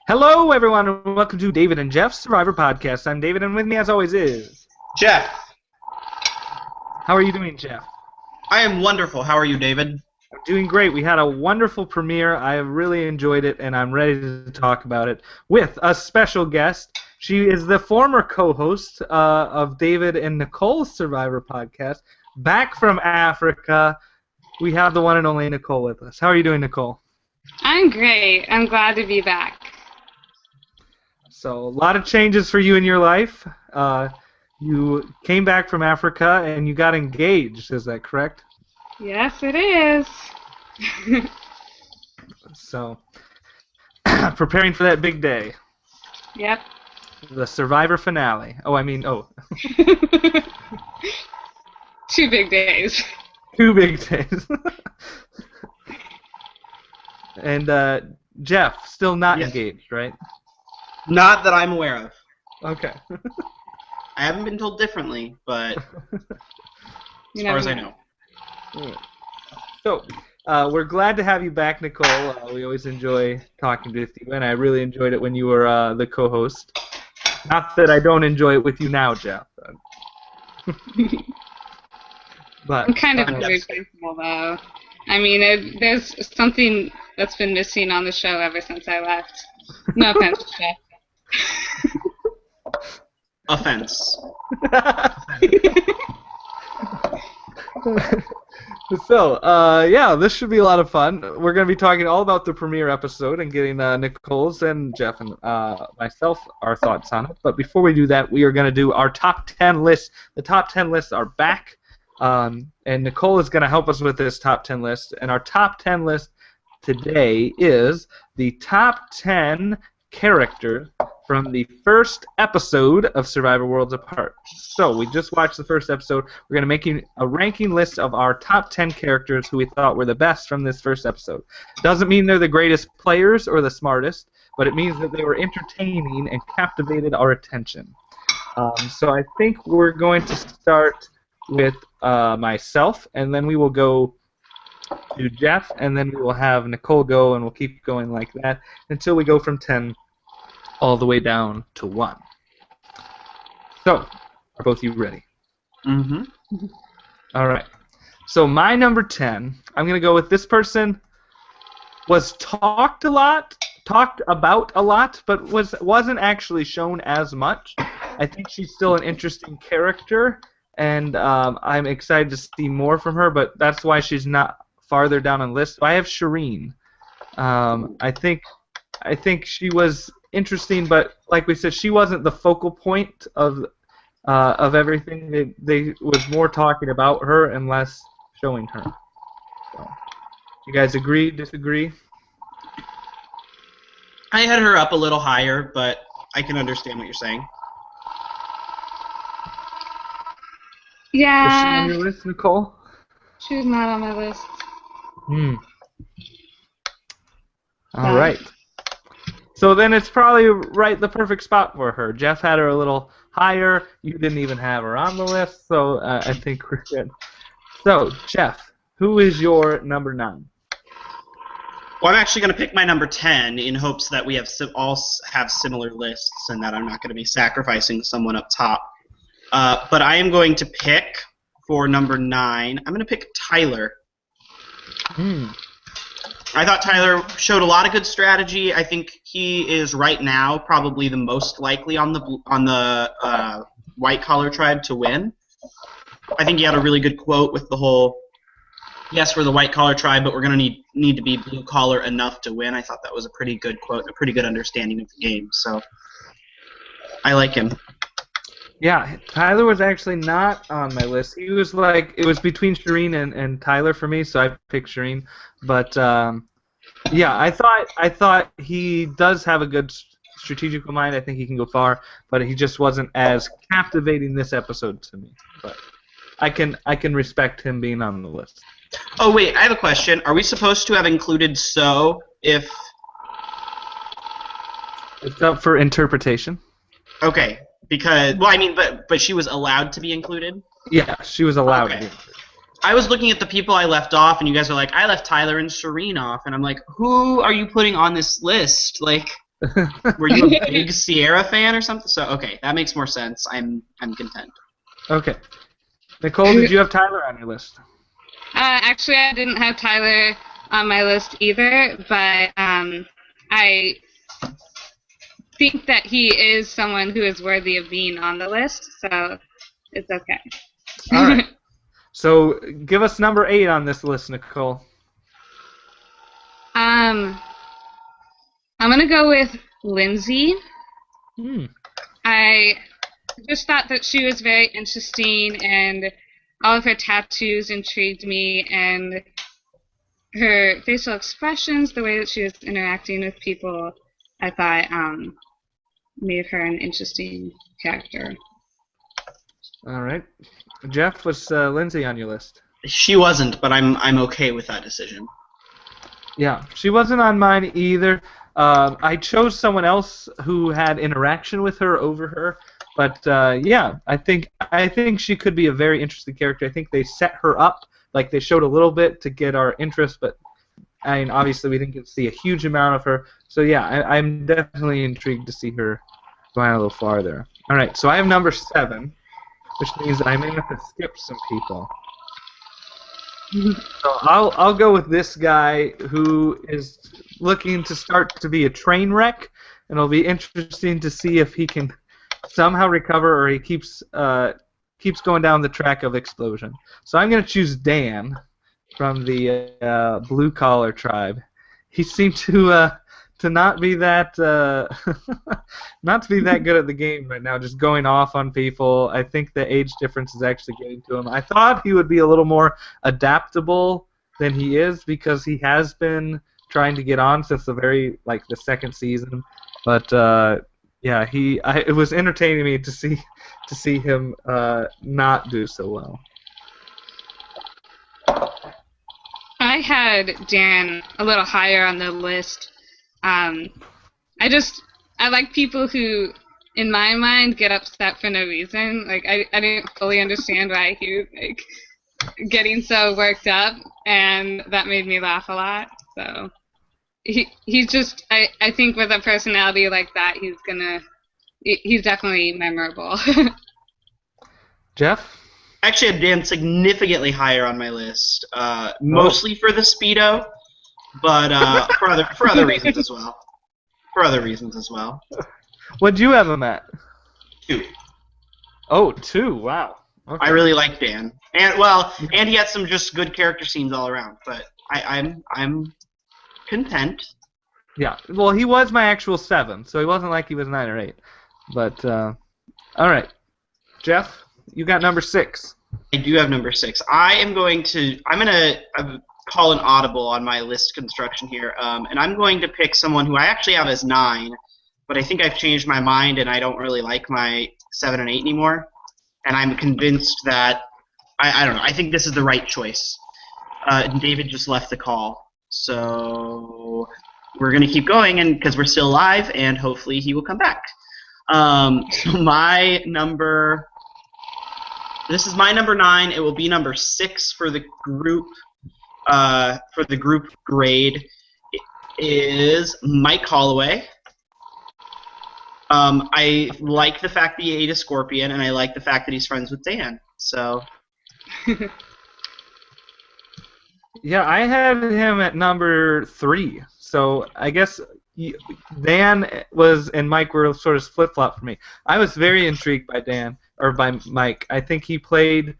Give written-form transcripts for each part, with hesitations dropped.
Hello, everyone, and welcome to David and Jeff's Survivor Podcast. I'm David, and with me, as always, is Jeff. How are you doing, Jeff? I am wonderful. How are you, David? I'm doing great. We had a wonderful premiere. I have really enjoyed it, and I'm ready to talk about it with a special guest. She is the former co-host of David and Nicole's Survivor Podcast. Back from Africa, we have the one and only Nicole with us. How are you doing, Nicole? I'm great. I'm glad to be back. So, a lot of changes for you in your life. You came back from Africa and you got engaged, is that correct? Yes, it is. So, preparing for that big day. Yep. The Survivor finale. Oh. 2 big days. 2 big days. And, Jeff, still not engaged, right? Not that I'm aware of. Okay. I haven't been told differently, but as far as I know. So, we're glad to have you back, Nicole. We always enjoy talking with you, and I really enjoyed it when you were the co-host. Not that I don't enjoy it with you now, Jeff. But I'm kind of irreplaceable, though. I mean, there's something that's been missing on the show ever since I left. No offense, Jeff. Offense. So, this should be a lot of fun. We're going to be talking all about the premiere episode and getting Nicole's and Jeff and myself our thoughts on it. But before we do that, we are going to do our top 10 lists. The top 10 lists are back, and Nicole is going to help us with this top 10 list. And our top 10 list today is the top 10 characters from the first episode of Survivor Worlds Apart. So, we just watched the first episode. We're going to make a ranking list of our top 10 characters who we thought were the best from this first episode. Doesn't mean they're the greatest players or the smartest, but it means that they were entertaining and captivated our attention. So I think we're going to start with myself, and then we will go to Jeff, and then we will have Nicole go, and we'll keep going like that until we go from 10 all the way down to 1. So, are both of you ready? Mm-hmm. All right. So my number 10, I'm going to go with this person was talked about a lot, but wasn't actually shown as much. I think she's still an interesting character, and I'm excited to see more from her, but that's why she's not farther down on the list. So I have Shireen. I think she was interesting, but like we said, she wasn't the focal point of everything. They was more talking about her and less showing her. So, you guys agree? Disagree? I had her up a little higher, but I can understand what you're saying. Yeah. Was she on your list, Nicole? She was not on my list. All right. So then it's probably the perfect spot for her. Jeff had her a little higher. You didn't even have her on the list, so I think we're good. So, Jeff, who is your number 9? Well, I'm actually going to pick my number 10 in hopes that we all have similar lists and that I'm not going to be sacrificing someone up top. But I am going to pick, for number 9, I'm going to pick Tyler. I thought Tyler showed a lot of good strategy. I think he is right now probably the most likely on the white collar tribe to win. I think he had a really good quote with the whole, yes, we're the white collar tribe, but we're going to need to be blue collar enough to win. I thought that was a pretty good quote, a pretty good understanding of the game. So I like him. Yeah, Tyler was actually not on my list. He was it was between Shireen and Tyler for me, so I picked Shireen. But I thought he does have a good strategical mind. I think he can go far, but he just wasn't as captivating this episode to me. But I can respect him being on the list. Oh wait, I have a question. Are we supposed to have included So if? It's up for interpretation. Okay. Because, well, I mean, but she was allowed to be included? Yeah, she was allowed to be included. I was looking at the people I left off, and you guys are like, I left Tyler and Shireen off, and I'm like, who are you putting on this list? Like, were you a big Sierra fan or something? So okay, that makes more sense. I'm content. Okay. Nicole, did you have Tyler on your list? Actually, I didn't have Tyler on my list either, but I think that he is someone who is worthy of being on the list, so it's okay. All right. So give us number 8 on this list, Nicole. I'm gonna go with Lindsay. I just thought that she was very interesting, and all of her tattoos intrigued me, and her facial expressions, the way that she was interacting with people, I thought made her an interesting character. All right. Jeff, was Lindsay on your list? She wasn't, but I'm okay with that decision. Yeah, she wasn't on mine either. I chose someone else who had interaction with her over her, but yeah, I think she could be a very interesting character. I think they set her up, like they showed a little bit to get our interest, but I mean, obviously we didn't get to see a huge amount of her. So yeah, I'm definitely intrigued to see her going a little farther. All right, so I have number 7, which means that I may have to skip some people. So I'll go with this guy who is looking to start to be a train wreck, and it'll be interesting to see if he can somehow recover or he keeps going down the track of explosion. So I'm going to choose Dan from the Blue Collar Tribe. He seemed to not be that not to be that good at the game right now, just going off on people. I think the age difference is actually getting to him. I thought he would be a little more adaptable than he is because he has been trying to get on since the second season. But yeah, it was entertaining me to see him not do so well. I had Dan a little higher on the list. I like people who, in my mind, get upset for no reason. Like I didn't fully understand why he was like getting so worked up, and that made me laugh a lot. So he's just I think with a personality like that, he's definitely memorable. Jeff? I actually have Dan significantly higher on my list, mostly for the Speedo, but for other reasons as well. What'd you have him at? 2. Oh, 2. Wow. Okay. I really like Dan, and he had some just good character scenes all around. But I'm content. Yeah. Well, he was my actual 7, so he wasn't like he was 9 or 8. But all right, Jeff, you got number 6. I do have number 6. I'm gonna call an audible on my list construction here, and I'm going to pick someone who I actually have as 9, but I think I've changed my mind and I don't really like my 7 and 8 anymore, and I'm convinced that I don't know. I think this is the right choice. David just left the call, so we're gonna keep going, and because we're still alive, and hopefully he will come back. So my number. This is my number 9. It will be number 6 for the group. For the group grade, it is Mike Holloway. I like the fact that he ate a scorpion, and I like the fact that he's friends with Dan. So. Yeah, I had him at number 3. So I guess Dan and Mike were sort of flip-flop for me. I was very intrigued by by Mike. I think he played.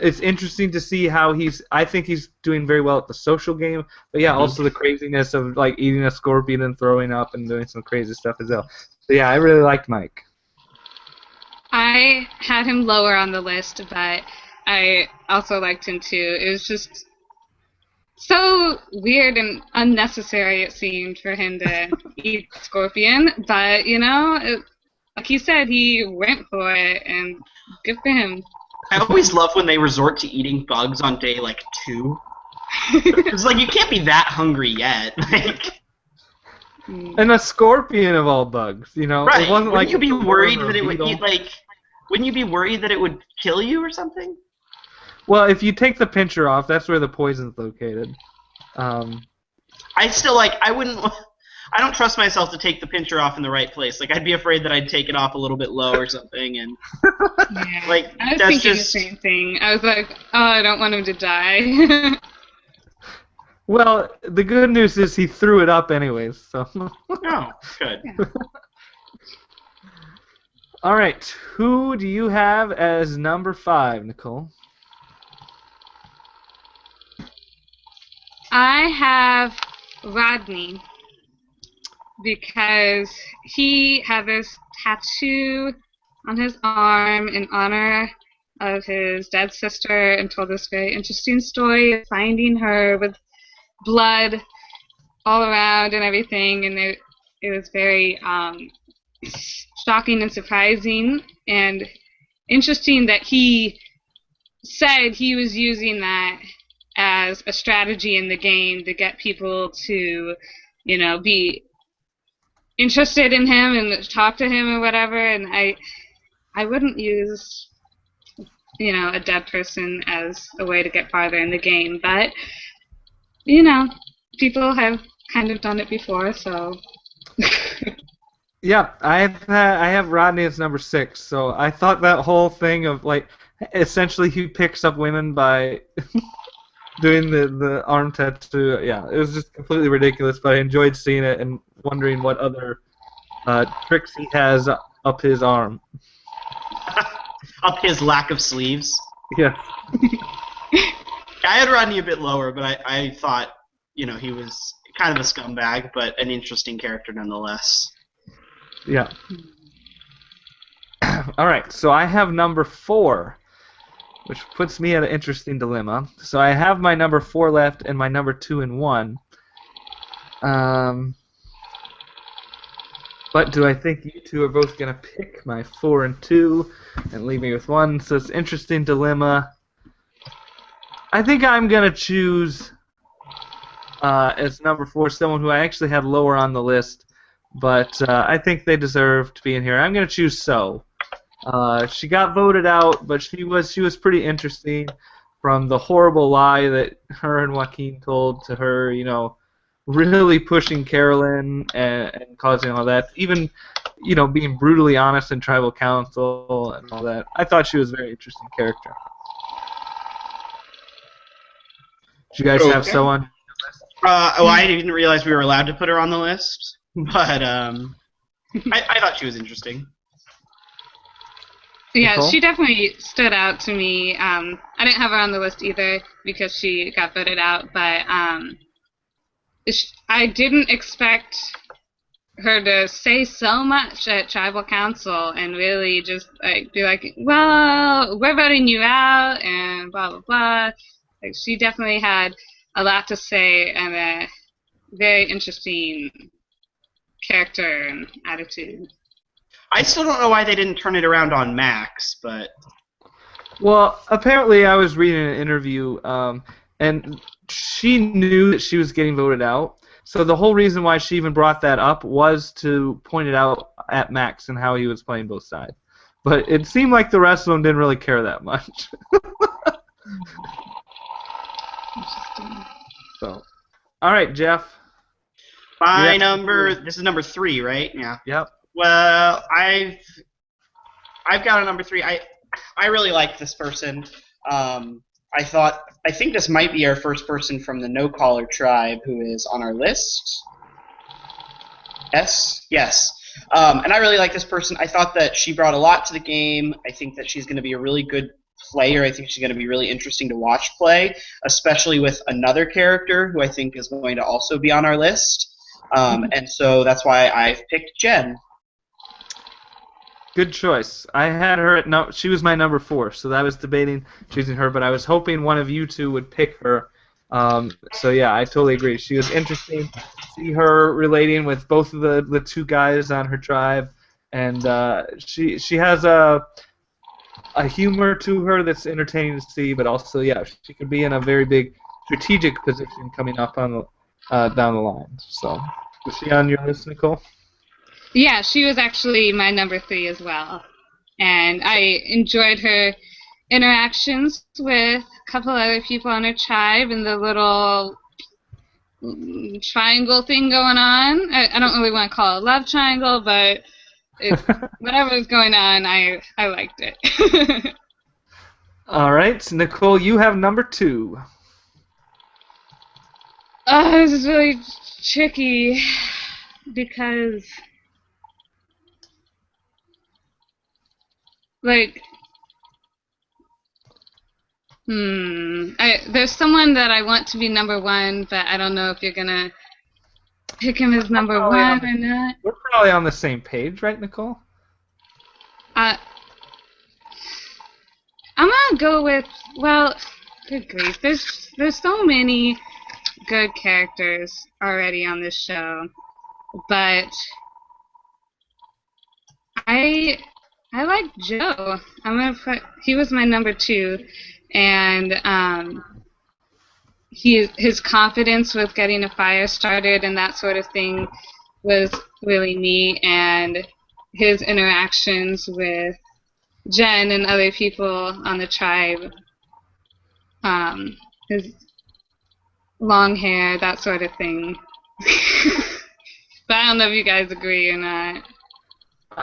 It's interesting to see how I think he's doing very well at the social game, but yeah, also the craziness of like eating a scorpion and throwing up and doing some crazy stuff as well. So yeah, I really liked Mike. I had him lower on the list, but I also liked him too. It was just so weird and unnecessary, it seemed, for him to eat scorpion, but like he said, he went for it, and good for him. I always love when they resort to eating bugs on day 2. It's like you can't be that hungry yet. And a scorpion of all bugs, Right. It wasn't Wouldn't you be worried or that it would beetle. eat Wouldn't you be worried that it would kill you or something? Well, if you take the pincher off, that's where the poison's located. I still I wouldn't. I don't trust myself to take the pincher off in the right place. Like I'd be afraid that I'd take it off a little bit low or something, and Yeah. like I was that's thinking just. the same thing. I was like, oh, I don't want him to die. Well, the good news is he threw it up anyways. So. Oh, good. Yeah. All right, who do you have as number 5, Nicole? I have Rodney because he had this tattoo on his arm in honor of his dead sister and told this very interesting story of finding her with blood all around and everything, and it was very shocking and surprising and interesting that he said he was using that as a strategy in the game to get people to, be interested in him and talk to him or whatever. And I wouldn't use, a dead person as a way to get farther in the game, but people have kind of done it before, so. Yeah, I have Rodney as number 6. So I thought that whole thing of essentially he picks up women by doing the arm tattoo. Yeah, it was just completely ridiculous. But I enjoyed seeing it and wondering what other tricks he has up his arm. Up his lack of sleeves. Yeah. I had Rodney a bit lower, but I thought, he was kind of a scumbag, but an interesting character nonetheless. Yeah. All right, so I have number 4, which puts me at an interesting dilemma. So I have my number 4 left and my number 2 and 1. But do I think you two are both going to pick my 4 and 2 and leave me with 1? So it's an interesting dilemma. I think I'm going to choose as number 4 someone who I actually had lower on the list, but I think they deserve to be in here. I'm going to choose So. She got voted out, but she was pretty interesting from the horrible lie that her and Joaquin told to her, really pushing Carolyn and causing all that, even, being brutally honest in tribal council and all that. I thought she was a very interesting character. Did you guys have So on? I didn't realize we were allowed to put her on the list, but I thought she was interesting. Yeah, Nicole? she definitely stood out to me. I didn't have her on the list either because she got voted out, but I didn't expect her to say so much at tribal council and really just be like, well, we're voting you out and blah blah blah. Like she definitely had a lot to say and a very interesting character and attitude. I still don't know why they didn't turn it around on Max, but. Well, apparently I was reading an interview, and she knew that she was getting voted out. So the whole reason why she even brought that up was to point it out at Max and how he was playing both sides. But it seemed like the rest of them didn't really care that much. So, all right, Jeff. This is number 3, right? Yeah. Yep. Well, I've got a number 3. I really like this person. I think this might be our first person from the No Caller tribe who is on our list. Yes. And I really like this person. I thought that she brought a lot to the game. I think that she's going to be a really good player. I think she's going to be really interesting to watch play, especially with another character who I think is going to also be on our list. And so that's why I've picked Jen. Good choice. I had her at she was my number 4, so I was debating choosing her, but I was hoping one of you two would pick her. So yeah, I totally agree. She was interesting to see her relating with both of the 2 guys on her tribe, and she has a humor to her that's entertaining to see, but also she could be in a very big strategic position coming up on down the line. So was she on your list, Nicole? Yeah, she was actually my number 3 as well. And I enjoyed her interactions with a couple other people on her tribe and the little triangle thing going on. I don't really want to call it a love triangle, but whatever was going on, I liked it. All right, Nicole, you have number 2. Oh, this is really tricky because, like, there's someone that I want to be number 1, but I don't know if you're gonna pick him as number 1 or not. We're probably on the same page, right, Nicole? I'm gonna go with, well, good grief, there's so many good characters already on this show, but I like Joe. He was my number 2, and his confidence with getting a fire started and that sort of thing was really neat, and his interactions with Jen and other people on the tribe, his long hair, that sort of thing. But I don't know if you guys agree or not.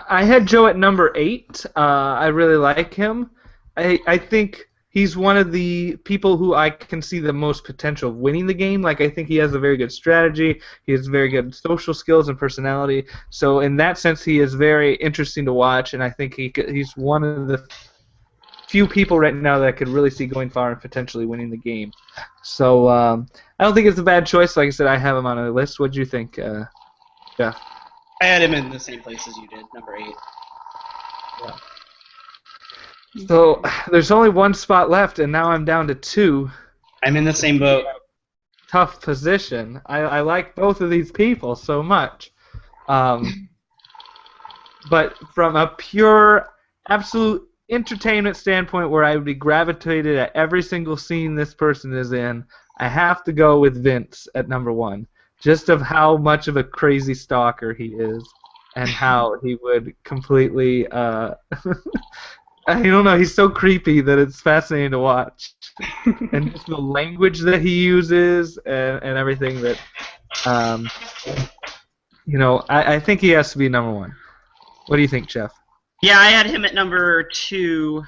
I had Joe at number 8. I really like him. I think he's one of the people who I can see the most potential of winning the game. Like, I think he has a very good strategy. He has very good social skills and personality. So in that sense, he is very interesting to watch, and I think he's one of the few people right now that I could really see going far and potentially winning the game. So I don't think it's a bad choice. Like I said, I have him on a list. What do you think, Jeff? I had him in the same place as you did, number 8. Yeah. So there's only one spot left, and now I'm down to 2. I'm in the same boat. Tough position. I like both of these people so much. But from a pure, absolute entertainment standpoint where I would be gravitated at every single scene this person is in, I have to go with Vince at number 1. Just of how much of a crazy stalker he is, and how he would completely, I don't know, he's so creepy that it's fascinating to watch. And just the language that he uses and everything that, I think he has to be number 1. What do you think, Jeff? Yeah, I had him at number 2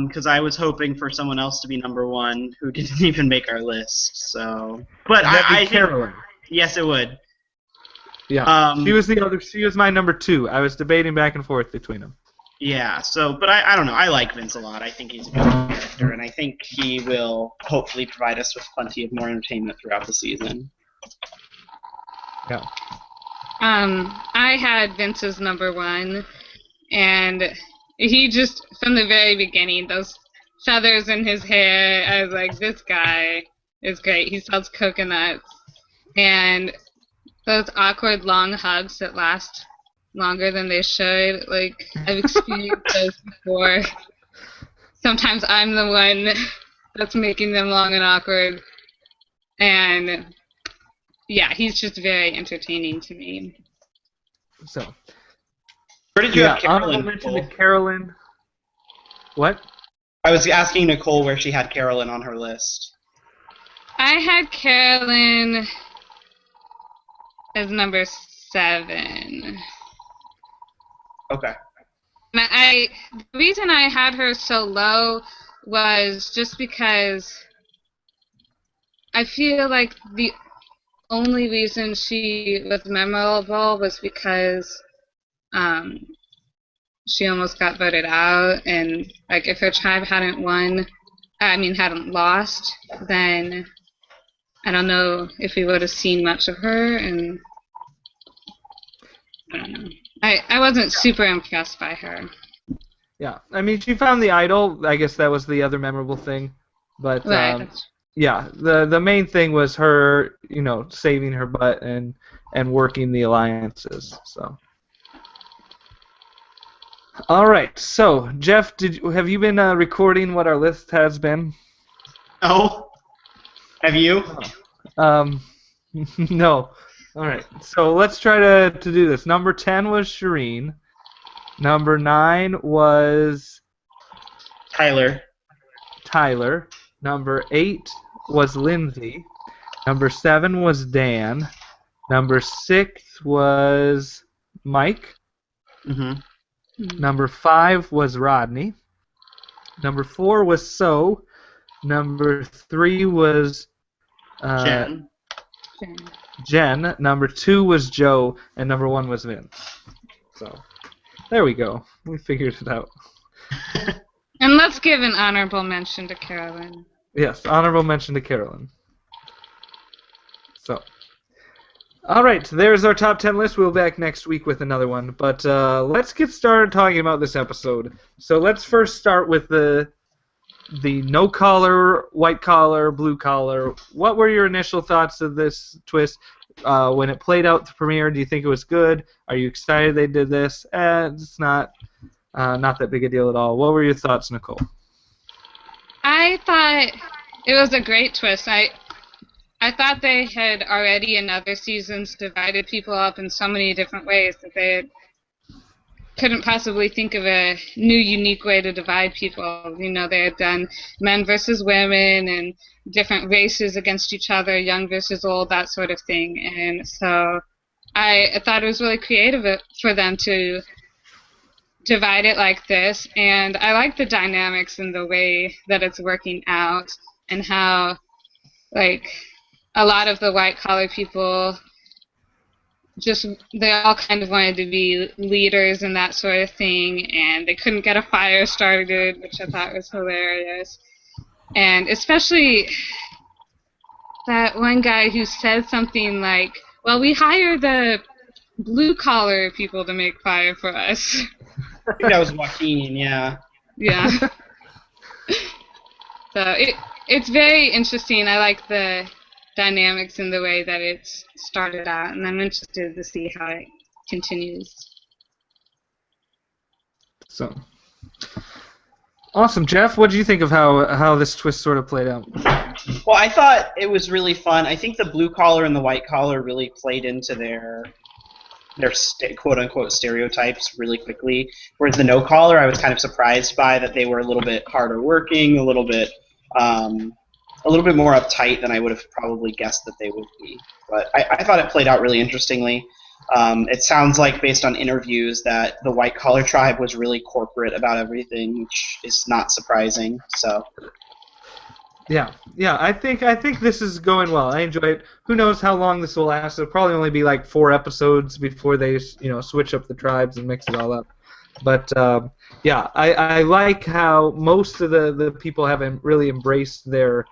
because I was hoping for someone else to be number 1 who didn't even make our list. So, but I Carolyn. Yes, it would. Yeah, she was my number 2. I was debating back and forth between them. Yeah, but I don't know. I like Vince a lot. I think he's a good character, and I think he will hopefully provide us with plenty of more entertainment throughout the season. Yeah. I had Vince as number 1, and he just, from the very beginning, those feathers in his hair, I was like, this guy is great. He sells coconuts. And those awkward long hugs that last longer than they should, like, I've experienced those before. Sometimes I'm the one that's making them long and awkward. And, yeah, he's just very entertaining to me. So, where did you have Carolyn? I mentioned Carolyn. What? I was asking Nicole where she had Carolyn on her list. I had Carolyn as number 7. Okay. And the reason I had her so low was just because I feel like the only reason she was memorable was because she almost got voted out, and like if her tribe hadn't lost, then I don't know if we would have seen much of her, and I don't know. I wasn't super impressed by her. Yeah, I mean, she found the idol. I guess that was the other memorable thing. But Right. yeah, the main thing was her, saving her butt and working the alliances. So. All right. So, Jeff, have you been recording what our list has been? Oh. Have you? No. All right. So let's try to do this. Number 10 was Shireen. Number 9 was Tyler. Tyler. Number 8 was Lindsay. Number 7 was Dan. Number 6 was Mike. Mm-hmm. Number 5 was Rodney. Number 4 was So. Number 3 was Jen. Jen. Number 2 was Joe. And number 1 was Vince. So, there we go. We figured it out. And let's give an honorable mention to Carolyn. Yes, honorable mention to Carolyn. So, all right, there's our top 10 list. We'll be back next week with another one. But let's get started talking about this episode. So let's first start with the no collar, white collar, blue collar. What were your initial thoughts of this twist when it played out the premiere? Do you think it was good? Are you excited they did this? It's not that big a deal at all. What were your thoughts, Nicole? I thought it was a great twist. I thought they had already in other seasons divided people up in so many different ways that couldn't possibly think of a new, unique way to divide people. You know, they had done men versus women and different races against each other, young versus old, that sort of thing. And so I thought it was really creative for them to divide it like this. And I like the dynamics and the way that it's working out and how, like, a lot of the white-collar people they all kind of wanted to be leaders and that sort of thing, and they couldn't get a fire started, which I thought was hilarious. And especially that one guy who said something like, well, we hire the blue-collar people to make fire for us. I think that was Joaquin, yeah. Yeah. So it's very interesting. I like the dynamics in the way that it's started out, and I'm interested to see how it continues. So, awesome, Jeff. What do you think of how this twist sort of played out? Well, I thought it was really fun. I think the blue collar and the white collar really played into their quote unquote stereotypes really quickly. Whereas the no collar, I was kind of surprised by that they were a little bit harder working, a little bit more uptight than I would have probably guessed that they would be. But I thought it played out really interestingly. It sounds like, based on interviews, that the white-collar tribe was really corporate about everything, which is not surprising. So. Yeah. I think this is going well. I enjoy it. Who knows how long this will last? It'll probably only be like 4 episodes before they, switch up the tribes and mix it all up. But yeah, I like how most of the people haven't really embraced their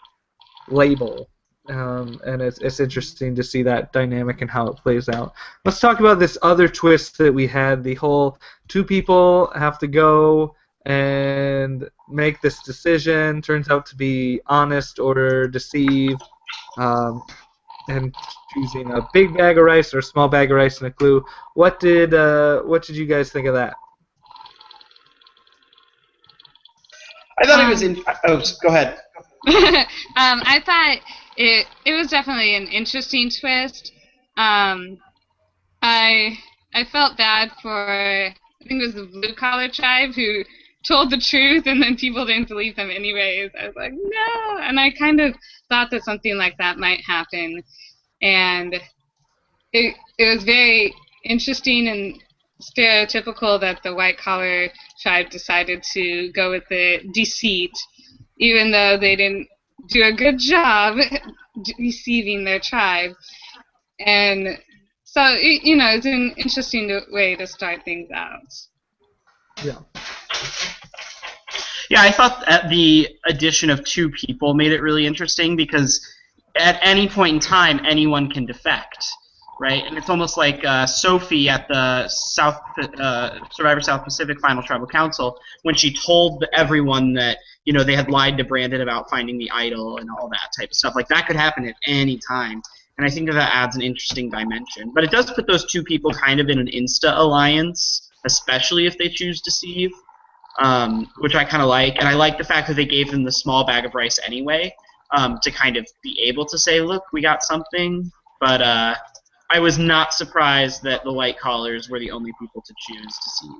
label, and it's interesting to see that dynamic and how it plays out. Let's talk about this other twist that we had. The whole 2 people have to go and make this decision. Turns out to be honest or deceive, and choosing a big bag of rice or a small bag of rice and a clue. What did you guys think of that? I thought it was go ahead. I thought it was definitely an interesting twist. I felt bad for, I think it was the blue collar tribe who told the truth and then people didn't believe them anyways. I was like, no, and I kind of thought that something like that might happen, and it was very interesting and stereotypical that the white collar tribe decided to go with the deceit, even though they didn't do a good job deceiving their tribe. And so, it's an interesting way to start things out. Yeah. Yeah, I thought that the addition of 2 people made it really interesting because at any point in time, anyone can defect, right? And it's almost like Sophie at the Survivor South Pacific Final Tribal Council, when she told everyone that they had lied to Brandon about finding the idol and all that type of stuff. Like, that could happen at any time. And I think that adds an interesting dimension. But it does put those 2 people kind of in an insta-alliance, especially if they choose deceive, which I kind of like. And I like the fact that they gave them the small bag of rice anyway, to kind of be able to say, look, we got something. But I was not surprised that the white collars were the only people to choose deceive.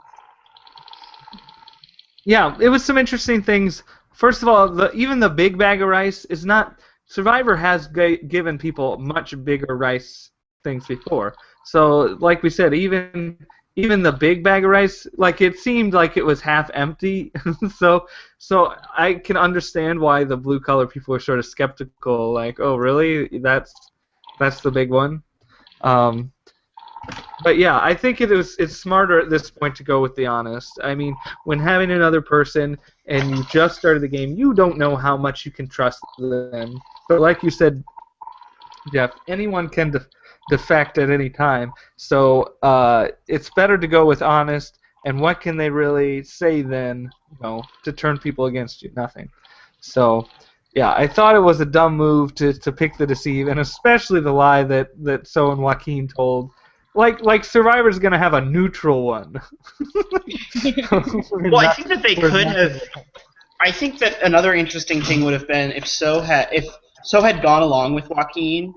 Yeah, it was some interesting things. first of all, even the big bag of rice is not. Survivor has given people much bigger rice things before. So, like we said, even the big bag of rice, like it seemed like it was half empty. so I can understand why the blue collar people are sort of skeptical. Like, oh, really? That's the big one. Um, but yeah, I think it's smarter at this point to go with the honest. I mean, when having another person and you just started the game, you don't know how much you can trust them. So like you said, Jeff, anyone can defect at any time. So it's better to go with honest. And what can they really say then, to turn people against you? Nothing. So yeah, I thought it was a dumb move to pick the deceive, and especially the lie that So and Joaquin told. Like Survivor's gonna have a neutral one. Well, I think that they could have. I think that another interesting thing would have been if So had gone along with Joaquin,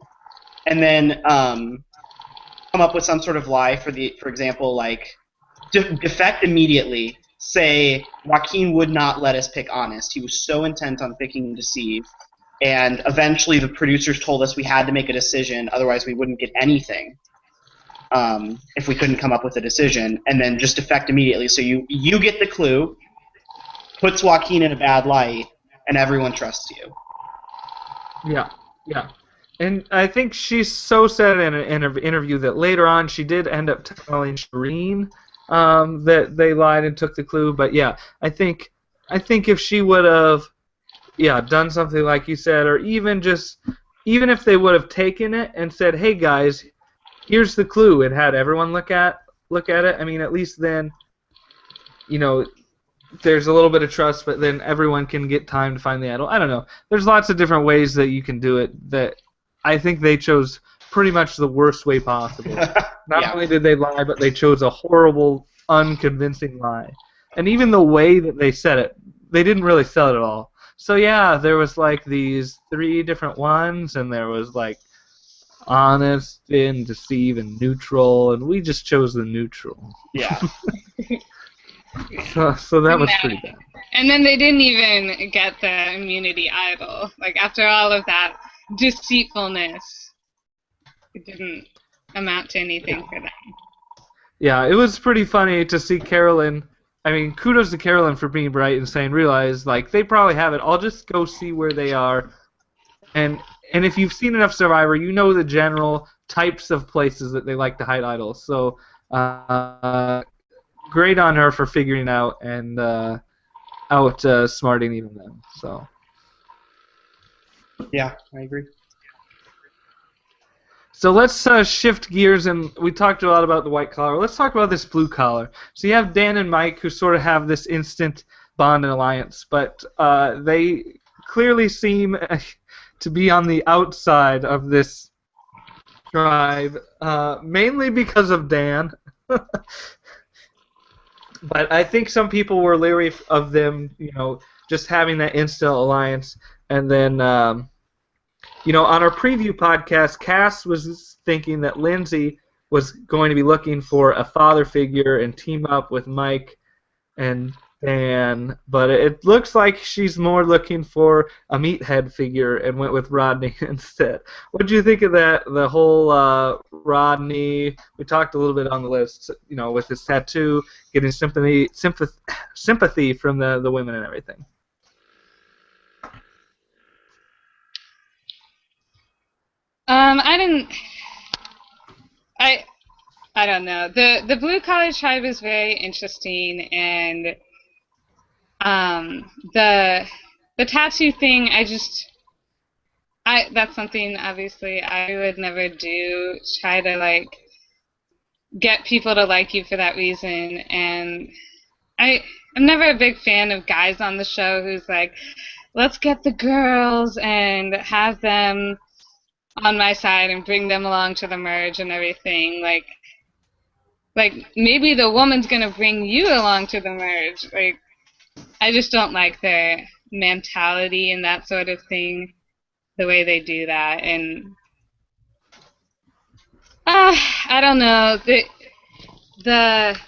and then come up with some sort of lie for example, like defect immediately. Say Joaquin would not let us pick honest. He was so intent on picking deceive, and eventually the producers told us we had to make a decision, otherwise we wouldn't get anything. If we couldn't come up with a decision, and then just defect immediately. So you get the clue, puts Joaquin in a bad light, and everyone trusts you. Yeah, yeah. And I think she so said in an interview that later on she did end up telling Shireen that they lied and took the clue. But yeah, I think if she would have, done something like you said, or even if they would have taken it and said, "Hey guys, here's the clue," and had everyone look at it. I mean, at least then, there's a little bit of trust, but then everyone can get time to find the idol. I don't know. There's lots of different ways that you can do it that I think they chose pretty much the worst way possible. Not only did they lie, but they chose a horrible, unconvincing lie. And even the way that they said it, they didn't really sell it at all. So yeah, there was like these 3 different ones, and there was like honest and deceive and neutral, and we just chose the neutral. Yeah. So that was pretty bad. And then they didn't even get the immunity idol. Like after all of that deceitfulness, it didn't amount to anything for them. Yeah, it was pretty funny to see Carolyn. I mean, kudos to Carolyn for being bright and saying, realize, like, they probably have it. I'll just go see where they are. And if you've seen enough Survivor, you know the general types of places that they like to hide idols. So, great on her for figuring out and outsmarting even them. So. Yeah, I agree. So let's shift gears, and we talked a lot about the white collar. Let's talk about this blue collar. So you have Dan and Mike, who sort of have this instant bond and alliance, but they clearly seem to be on the outside of this tribe, mainly because of Dan. But I think some people were leery of them, just having that instant alliance, and then. On our preview podcast, Cass was thinking that Lindsay was going to be looking for a father figure and team up with Mike and Dan, but it looks like she's more looking for a meathead figure and went with Rodney instead. What do you think of that? The whole Rodney, we talked a little bit on the list, with his tattoo, getting sympathy from the women and everything. I don't know. The blue collar tribe is very interesting, and the tattoo thing, that's something obviously I would never do. Try to like get people to like you for that reason, and I'm never a big fan of guys on the show who's like, let's get the girls and have them on my side and bring them along to the merge and everything. Like maybe the woman's gonna bring you along to the merge. Like, I just don't like their mentality and that sort of thing, the way they do that. And I don't know, the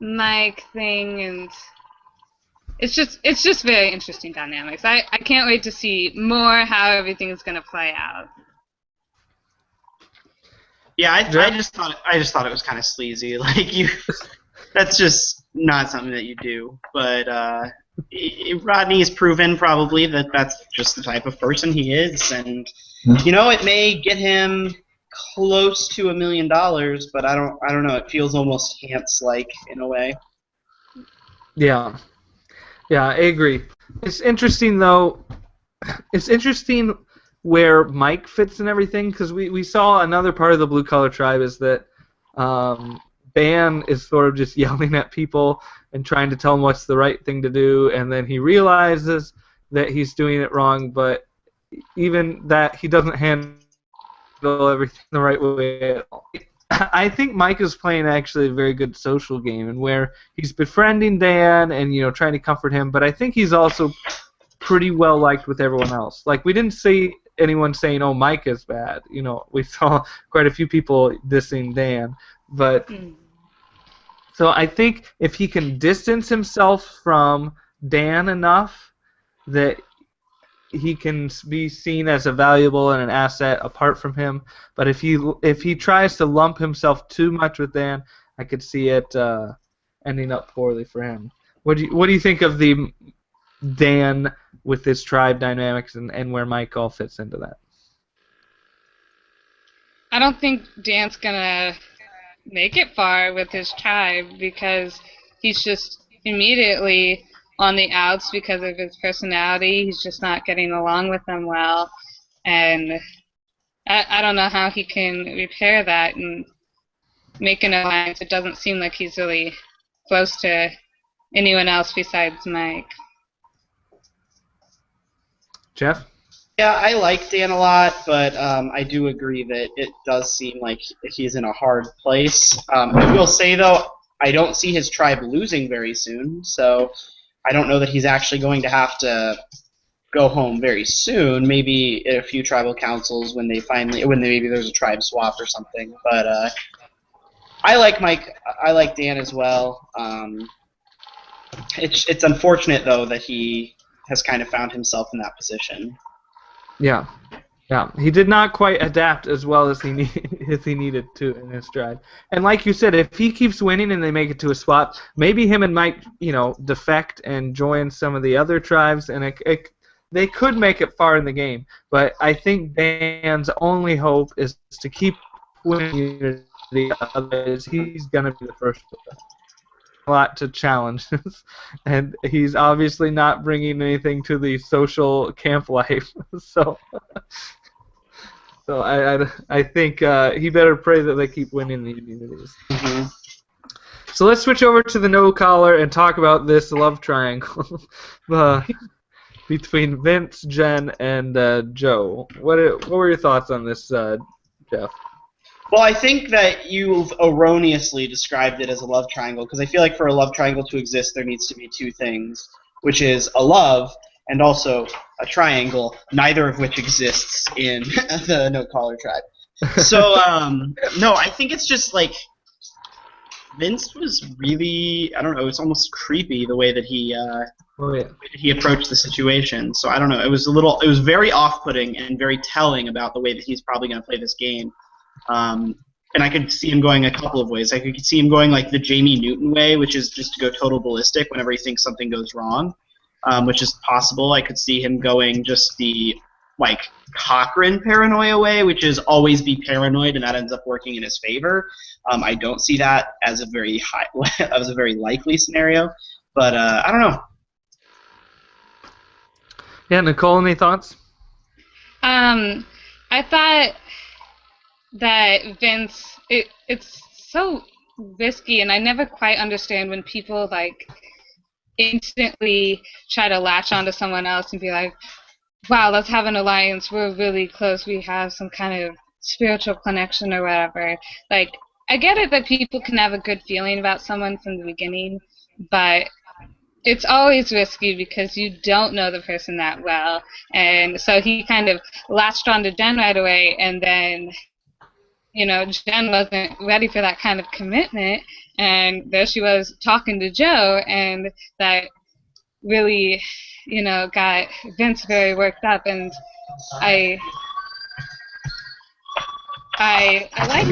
Mike thing, and it's just very interesting dynamics. I can't wait to see more how everything's gonna play out. Yeah, I Jeff? just thought it was kind of sleazy. Like that's just not something that you do. But Rodney's proven probably that that's just the type of person he is, and it may get him close to $1 million, but I don't know. It feels almost Hance-like in a way. Yeah. Yeah, I agree. It's interesting though. It's interesting where Mike fits in everything because we saw another part of the blue collar tribe is that Ban is sort of just yelling at people and trying to tell them what's the right thing to do, and then he realizes that he's doing it wrong, but even that he doesn't handle everything the right way at all. I think Mike is playing actually a very good social game, and where he's befriending Dan and trying to comfort him, but I think he's also pretty well liked with everyone else. Like we didn't see anyone saying, "Oh, Mike is bad." We saw quite a few people dissing Dan, but so I think if he can distance himself from Dan enough that he can be seen as a valuable and an asset apart from him. But if he tries to lump himself too much with Dan, I could see it ending up poorly for him. What do you think of the Dan with his tribe dynamics and where Mike all fits into that? I don't think Dan's gonna make it far with his tribe because he's just immediately on the outs because of his personality. He's just not getting along with them well, and I don't know how he can repair that and make an alliance. It doesn't seem like he's really close to anyone else besides Mike. Jeff? Yeah, I like Dan a lot, but I do agree that it does seem like he's in a hard place. I will say, though, I don't see his tribe losing very soon, so I don't know that he's actually going to have to go home very soon. Maybe a few tribal councils when maybe there's a tribe swap or something. But I like Mike. I like Dan as well. It's unfortunate, though, that he has kind of found himself in that position. Yeah. Yeah, he did not quite adapt as well as he needed to in his stride. And like you said, if he keeps winning and they make it to a swap, maybe him and Mike, defect and join some of the other tribes, and they could make it far in the game. But I think Dan's only hope is to keep winning unity. Otherwise, he's gonna be the first one. A lot to challenge, and he's obviously not bringing anything to the social camp life. So I think he better pray that they keep winning the immunities. Mm-hmm. So let's switch over to the no collar and talk about this love triangle between Vince, Jen, and Joe. What were your thoughts on this, Jeff? Well, I think that you've erroneously described it as a love triangle, because I feel like for a love triangle to exist, there needs to be two things, which is a love and also a triangle, neither of which exists in the no-collar tribe. So, no, I think it's just like Vince was really, I don't know, it's almost creepy the way that he approached the situation. So I don't know, it was very off-putting and very telling about the way that he's probably going to play this game. And I could see him going a couple of ways. I could see him going like the Jamie Newton way, which is just to go total ballistic whenever he thinks something goes wrong, which is possible. I could see him going just the like Cochran paranoia way, which is always be paranoid, and that ends up working in his favor. I don't see that as a very likely scenario, but I don't know. Yeah, Nicole, any thoughts? I thought that Vince, it's so risky, and I never quite understand when people like instantly try to latch onto someone else and be like, wow, let's have an alliance, we're really close, we have some kind of spiritual connection or whatever. Like, I get it that people can have a good feeling about someone from the beginning, but it's always risky because you don't know the person that well. And so he kind of latched onto Jen right away, and then Jen wasn't ready for that kind of commitment, and there she was talking to Joe, and that really, got Vince very worked up, and I I like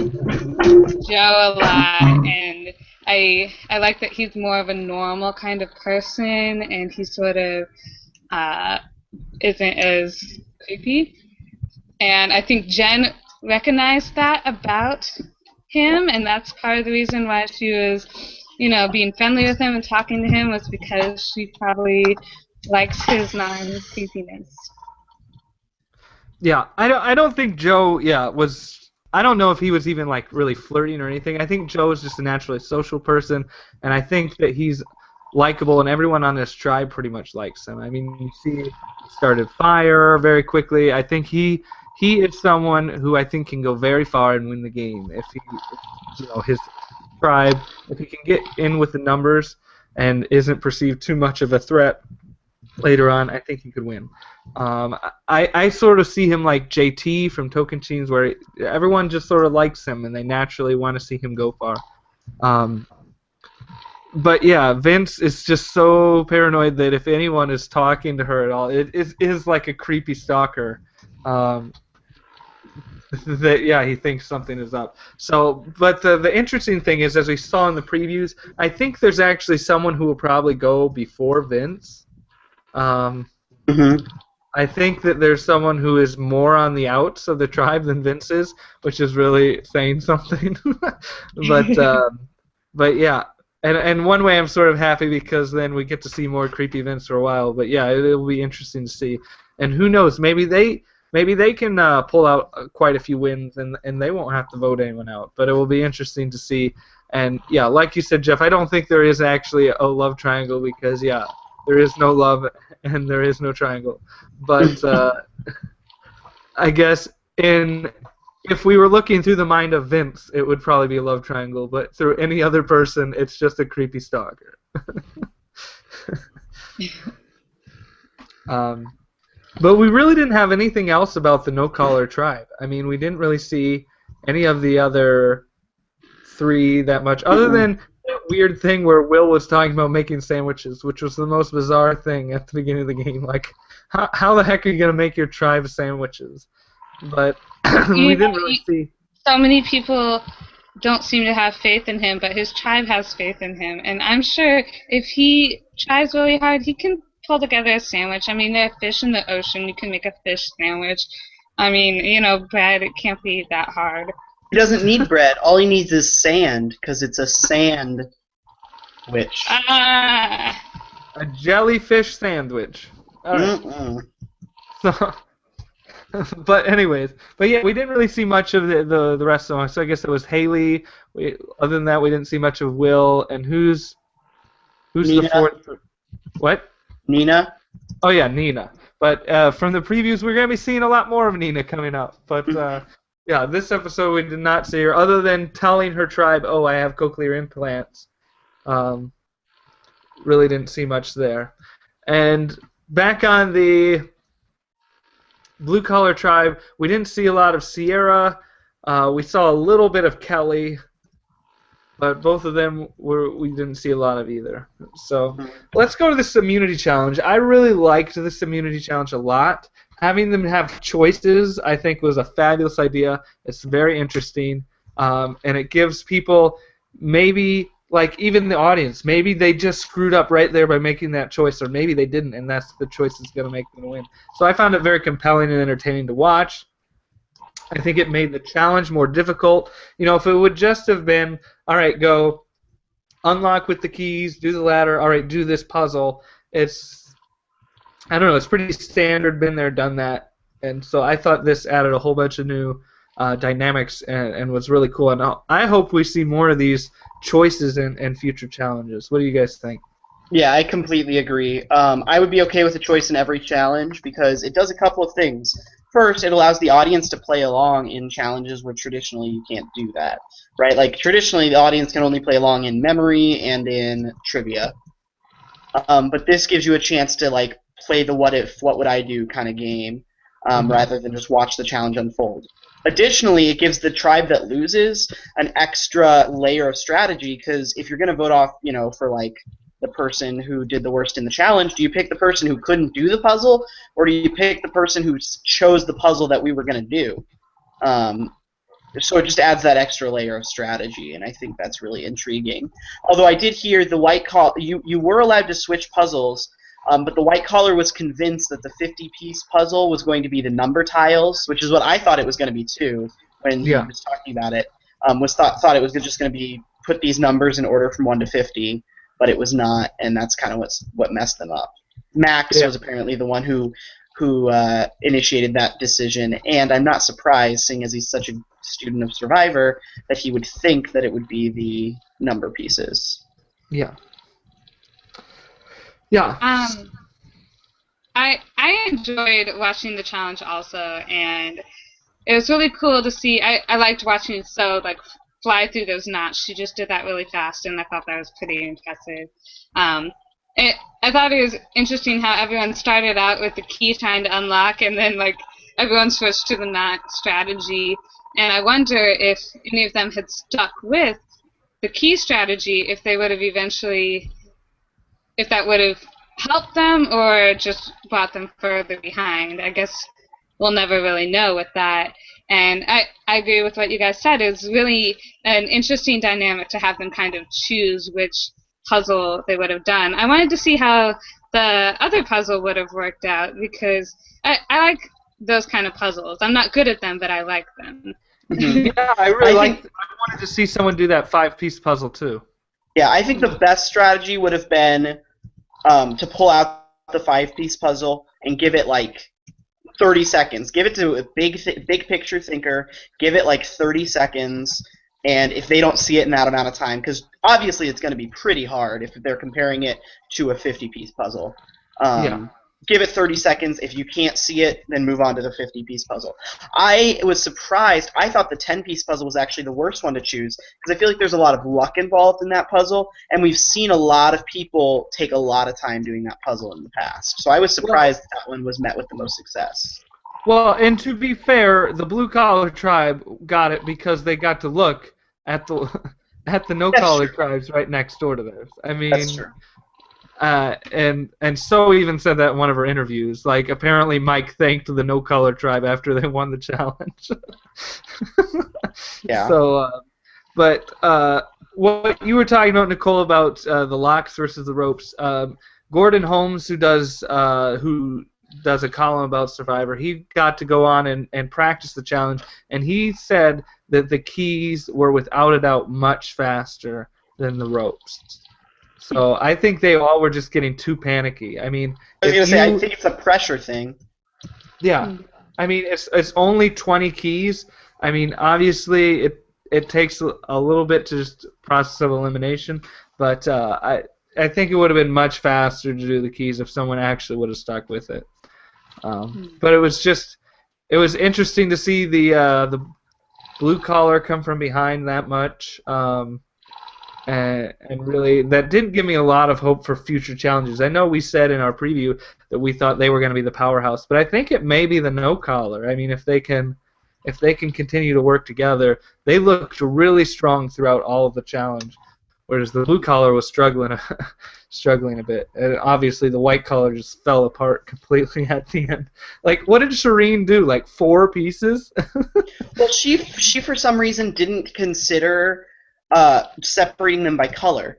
Joe a lot, and I like that he's more of a normal kind of person, and he sort of uh, isn't as creepy. And I think Jen recognized that about him, and that's part of the reason why she was, being friendly with him and talking to him was because she probably likes his non-creepiness. Yeah, I don't think Joe, was. I don't know if he was even like really flirting or anything. I think Joe is just a naturally social person, and I think that he's likable, and everyone on this tribe pretty much likes him. I mean, you see, he started fire very quickly. I think he is someone who I think can go very far and win the game if his tribe, if he can get in with the numbers and isn't perceived too much of a threat later on, I think he could win. I sort of see him like JT from Tocantins, where everyone just sort of likes him and they naturally want to see him go far. But yeah, Vince is just so paranoid that if anyone is talking to her at all, it is like a creepy stalker. That he thinks something is up. So, but the interesting thing is, as we saw in the previews, I think there's actually someone who will probably go before Vince. Mm-hmm. I think that there's someone who is more on the outs of the tribe than Vince is, which is really saying something. But yeah, and one way I'm sort of happy because then we get to see more creepy Vince for a while. But yeah, it'll be interesting to see. And who knows? Maybe they can pull out quite a few wins, and they won't have to vote anyone out. But it will be interesting to see. And yeah, like you said, Jeff, I don't think there is actually a love triangle because there is no love and there is no triangle. But I guess if we were looking through the mind of Vince, it would probably be a love triangle. But through any other person, it's just a creepy stalker. But we really didn't have anything else about the no-collar tribe. I mean, we didn't really see any of the other three that much, other than that weird thing where Will was talking about making sandwiches, which was the most bizarre thing at the beginning of the game. Like, how the heck are you going to make your tribe sandwiches? But we didn't really see. So many people don't seem to have faith in him, but his tribe has faith in him. And I'm sure if he tries really hard, he can pull together a sandwich. I mean, there are fish in the ocean. You can make a fish sandwich. I mean, bread, it can't be that hard. He doesn't need bread. All he needs is sand, because it's a sand witch. A jellyfish sandwich. All right. So, but anyways, yeah, we didn't really see much of the rest of them. So I guess it was Haley. Other than that, we didn't see much of Will. And who's Nina. The fourth? What? Nina. Oh yeah, Nina. But from the previews, we're gonna be seeing a lot more of Nina coming up. But yeah, this episode we did not see her, other than telling her tribe, "Oh, I have cochlear implants." Really didn't see much there. And back on the blue collar tribe, we didn't see a lot of Sierra. We saw a little bit of Kelly, but both of them we didn't see a lot of either. So let's go to this immunity challenge. I really liked this immunity challenge a lot. Having them have choices, I think, was a fabulous idea. It's very interesting, and it gives people maybe, like, even the audience, maybe they just screwed up right there by making that choice, or maybe they didn't, and that's the choice that's going to make them win. So I found it very compelling and entertaining to watch. I think it made the challenge more difficult. If it would just have been, all right, go unlock with the keys, do the ladder, all right, do this puzzle, I don't know, it's pretty standard, been there, done that. And so I thought this added a whole bunch of new dynamics and was really cool. And I hope we see more of these choices in future challenges. What do you guys think? Yeah, I completely agree. I would be okay with a choice in every challenge because it does a couple of things. First, it allows the audience to play along in challenges where traditionally you can't do that, right? Like, traditionally the audience can only play along in memory and in trivia. But this gives you a chance to, like, play the what if, what would I do kind of game, rather than just watch the challenge unfold. Additionally, it gives the tribe that loses an extra layer of strategy, because if you're going to vote off, for, like, the person who did the worst in the challenge? Do you pick the person who couldn't do the puzzle, or do you pick the person who chose the puzzle that we were going to do? So it just adds that extra layer of strategy, and I think that's really intriguing. Although I did hear the white collar, you were allowed to switch puzzles, but the white collar was convinced that the 50-piece puzzle was going to be the number tiles, which is what I thought it was going to be too when he was talking about it. Thought it was just going to be put these numbers in order from 1 to 50, but it was not, and that's kind of what messed them up. Max was apparently the one who initiated that decision, and I'm not surprised, seeing as he's such a student of Survivor, that he would think that it would be the number pieces. Yeah. I enjoyed watching the challenge also, and it was really cool to see. I liked watching So like fly through those knots. She just did that really fast, and I thought that was pretty impressive. I thought it was interesting how everyone started out with the key trying to unlock, and then like everyone switched to the knot strategy. And I wonder if any of them had stuck with the key strategy, if they would have eventually, if that would have helped them or just brought them further behind. I guess we'll never really know with that. And I agree with what you guys said. It's really an interesting dynamic to have them kind of choose which puzzle they would have done. I wanted to see how the other puzzle would have worked out, because I like those kind of puzzles. I'm not good at them, but I like them. Yeah, I wanted to see someone do that 5-piece puzzle too. Yeah, I think the best strategy would have been to pull out the 5-piece puzzle and give it like 30 seconds. Give it to a big picture thinker. Give it like 30 seconds, and if they don't see it in that amount of time, because obviously it's going to be pretty hard if they're comparing it to a 50-piece puzzle. Give it 30 seconds. If you can't see it, then move on to the 50-piece puzzle. I was surprised. I thought the 10-piece puzzle was actually the worst one to choose, because I feel like there's a lot of luck involved in that puzzle, and we've seen a lot of people take a lot of time doing that puzzle in the past. So I was surprised that one was met with the most success. Well, and to be fair, the Blue Collar Tribe got it because they got to look at the No Collar tribes right next door to theirs. I mean, that's true. And So even said that in one of her interviews. Like, apparently Mike thanked the No Color Tribe after they won the challenge. Yeah. So, but what you were talking about, Nicole, about the locks versus the ropes. Gordon Holmes, who does a column about Survivor, he got to go on and practice the challenge, and he said that the keys were without a doubt much faster than the ropes. So I think they all were just getting too panicky. I mean, I was going to say, I think it's a pressure thing. Yeah. I mean, it's only 20 keys. I mean, obviously it takes a little bit to just process of elimination, but I think it would have been much faster to do the keys if someone actually would have stuck with it. But it was interesting to see the Blue Collar come from behind that much. And really, that didn't give me a lot of hope for future challenges. I know we said in our preview that we thought they were going to be the powerhouse, but I think it may be the No Collar. I mean, if they can continue to work together, they looked really strong throughout all of the challenge, whereas the Blue Collar was struggling a bit. And obviously, the White Collar just fell apart completely at the end. Like, what did Shireen do? Like 4 pieces? Well, she for some reason didn't consider separating them by color.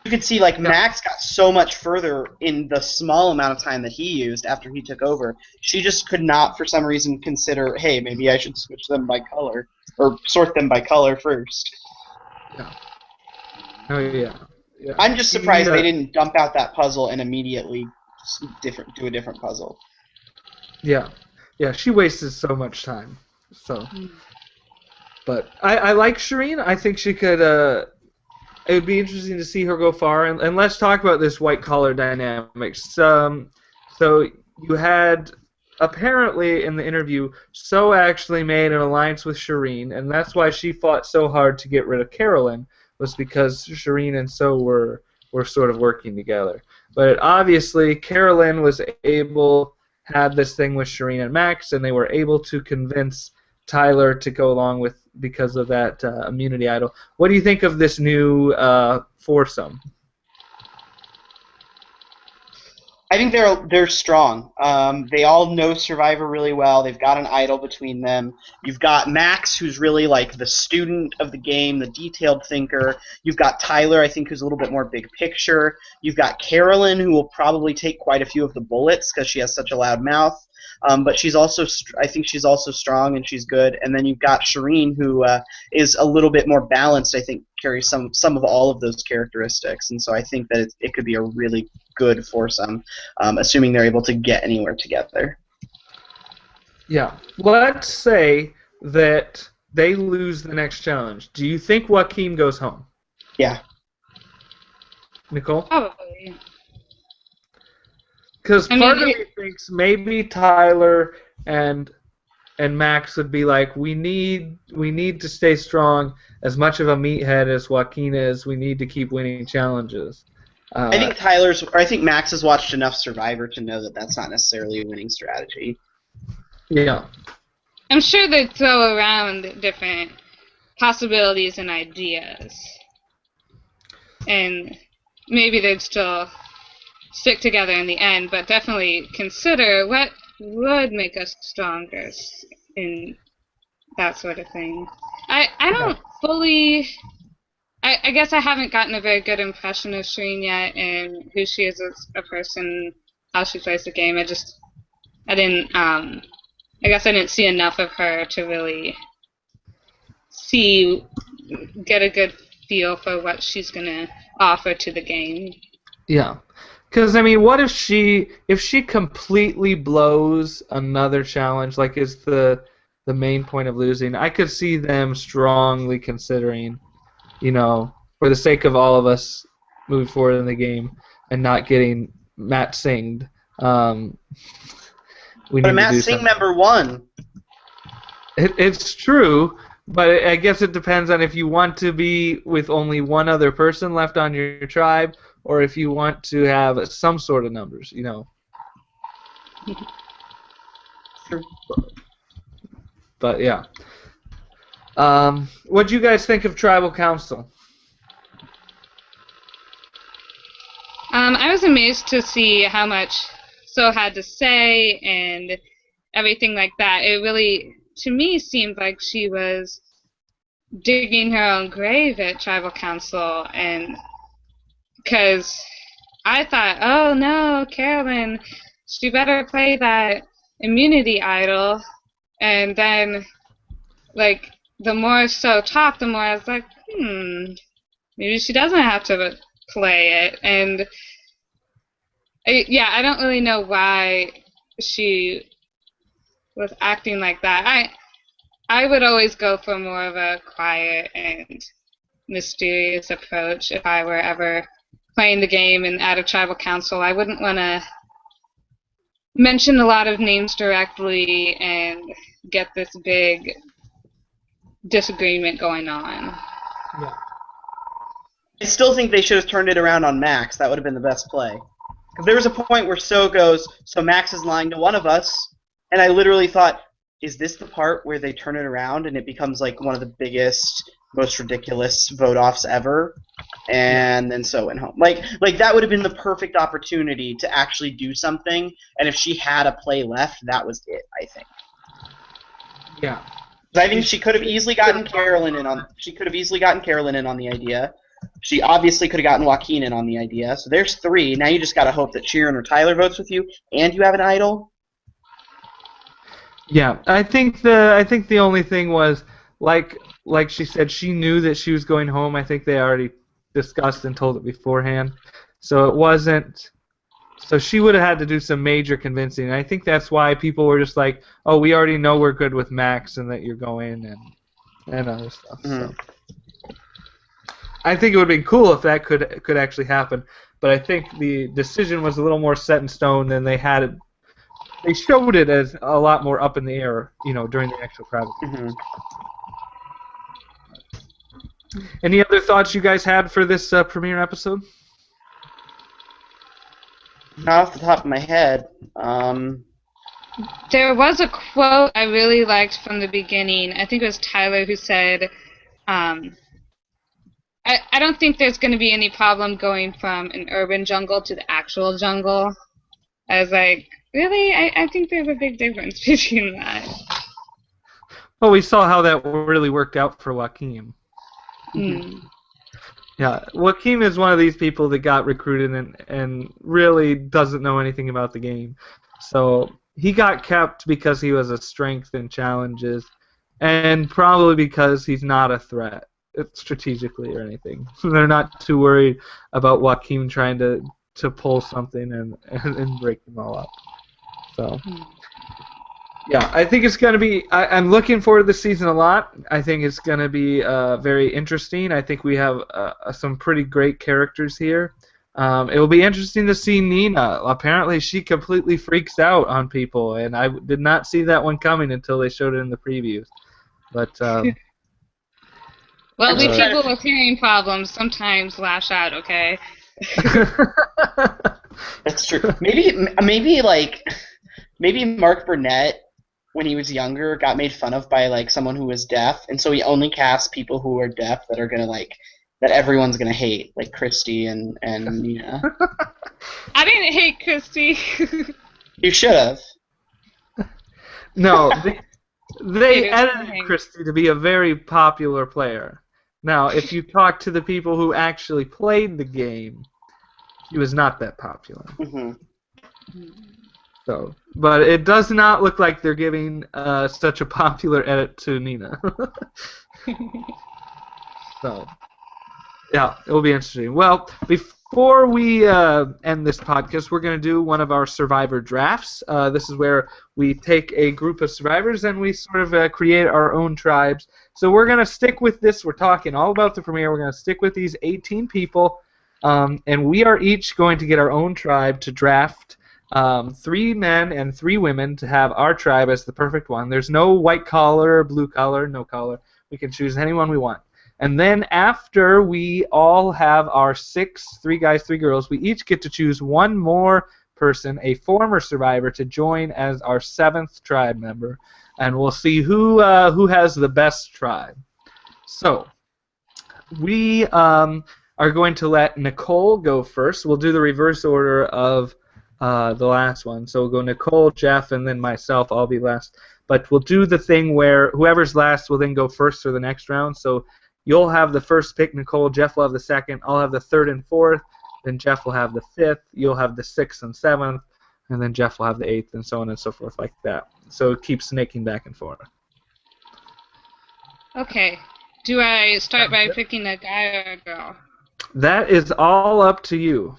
You could see, like, Max got so much further in the small amount of time that he used after he took over. She just could not, for some reason, consider, hey, maybe I should switch them by color, or sort them by color first. Yeah. Oh, yeah. I'm just surprised they didn't dump out that puzzle and immediately do a different puzzle. Yeah. Yeah, she wasted so much time. So... But I like Shireen. I think she could. It would be interesting to see her go far. And let's talk about this White Collar dynamics. So you had apparently in the interview, So actually made an alliance with Shireen, and that's why she fought so hard to get rid of Carolyn, was because Shireen and So were sort of working together. But obviously, Carolyn was had this thing with Shireen and Max, and they were able to convince Tyler to go along with because of that immunity idol. What do you think of this new foursome? I think they're strong. They all know Survivor really well. They've got an idol between them. You've got Max, who's really like the student of the game, the detailed thinker. You've got Tyler, I think, who's a little bit more big picture. You've got Carolyn, who will probably take quite a few of the bullets because she has such a loud mouth. But she's also, I think she's also strong and she's good. And then you've got Shireen, who is a little bit more balanced. I think carries some of all of those characteristics. And so I think that it could be a really good foursome, assuming they're able to get anywhere together. Yeah. Let's say that they lose the next challenge. Do you think Joaquin goes home? Yeah. Oh, Nicole? Probably. Because part of me thinks maybe Tyler and Max would be like, we need to stay strong. As much of a meathead as Joaquin is, we need to keep winning challenges. I think Max has watched enough Survivor to know that that's not necessarily a winning strategy. Yeah. I'm sure they'd throw around different possibilities and ideas. And maybe they'd still stick together in the end, but definitely consider what would make us stronger in that sort of thing. I don't fully... I guess I haven't gotten a very good impression of Shireen yet and who she is as a person, how she plays the game. I guess I didn't see enough of her to really get a good feel for what she's gonna offer to the game. Yeah. Because, I mean, what if she completely blows another challenge, like is the main point of losing? I could see them strongly considering, for the sake of all of us moving forward in the game and not getting Matt Singed. But Matt Singh member one. It's true, but I guess it depends on if you want to be with only one other person left on your tribe, or if you want to have some sort of numbers, Sure. But yeah. What do you guys think of Tribal Council? I was amazed to see how much So had to say and everything like that. It really, to me, seemed like she was digging her own grave at Tribal Council, and because I thought, oh no, Carolyn, she better play that immunity idol, and then, like, the more So talked, the more I was like, maybe she doesn't have to play it, and I don't really know why she was acting like that. I would always go for more of a quiet and mysterious approach if I were ever playing the game and at a tribal council. I wouldn't want to mention a lot of names directly and get this big disagreement going on. Yeah. I still think they should have turned it around on Max. That would have been the best play. Because there was a point where So goes, so Max is lying to one of us, and I literally thought, is this the part where they turn it around and it becomes like one of the biggest, most ridiculous vote-offs ever? And then So went home. Like that would have been the perfect opportunity to actually do something, and if she had a play left, that was it, I think. Yeah. I think she could have easily gotten Carolyn in on. She could have easily gotten Carolyn in on the idea. She obviously could have gotten Joaquin in on the idea. So there's 3. Now you just gotta hope that Sheeran or Tyler votes with you, and you have an idol. Yeah, I think the only thing was like she said, she knew that she was going home. I think they already discussed and told it beforehand. So it wasn't. So she would have had to do some major convincing. And I think that's why people were just like, "Oh, we already know we're good with Max and that you're going and other stuff." Mm-hmm. So I think it would be cool if that could actually happen. But I think the decision was a little more set in stone than they had it. They showed it as a lot more up in the air, during the actual crowd. Mm-hmm. Any other thoughts you guys had for this premiere episode? Not off the top of my head. There was a quote I really liked from the beginning. I think it was Tyler who said, I don't think there's going to be any problem going from an urban jungle to the actual jungle. I was like, really? I think there's a big difference between that. Well, we saw how that really worked out for Joaquin. Hmm. Yeah, Joaquin is one of these people that got recruited and really doesn't know anything about the game. So he got kept because he was a strength in challenges, and probably because he's not a threat strategically or anything. They're not too worried about Joaquin trying to pull something and break them all up. So. Yeah, I think it's going to be. I'm looking forward to the season a lot. I think it's going to be very interesting. I think we have some pretty great characters here. It will be interesting to see Nina. Apparently, she completely freaks out on people, and I did not see that one coming until they showed it in the previews. But Well, we just trying people to. with hearing problems sometimes lash out, okay? That's true. Maybe Mark Burnett, when he was younger, got made fun of by like someone who was deaf, and so he only cast people who are deaf that are gonna that everyone's gonna hate, like Christy and Nina. I didn't hate Christy. You should have. no, they It is edited fine. Christy to be a very popular player. Now, if you talk to the people who actually played the game, he was not that popular. Hmm. So, but it does not look like they're giving such a popular edit to Nina. So, yeah, it will be interesting. Well, before we end this podcast, we're going to do one of our survivor drafts. This is where we take a group of survivors and we sort of create our own tribes. So we're going to stick with this. We're talking all about the premiere. We're going to stick with these 18 people, and we are each going to get our own tribe to draft. 3 men and 3 women to have our tribe as the perfect one. There's no white collar, blue collar, no collar. We can choose anyone we want. And then after we all have our 6, 3 guys, 3 girls, we each get to choose one more person, a former survivor, to join as our 7th tribe member. And we'll see who has the best tribe. So we are going to let Nicole go first. We'll do the reverse order of the last one. So we'll go Nicole, Jeff, and then myself. I'll be last. But we'll do the thing where whoever's last will then go first for the next round. So you'll have the first pick, Nicole. Jeff will have the second. I'll have the third and fourth. Then Jeff will have the fifth. You'll have the sixth and seventh. And then Jeff will have the eighth, and so on and so forth like that. So it keeps snaking back and forth. Okay. Do I start by picking a guy or a girl? That is all up to you.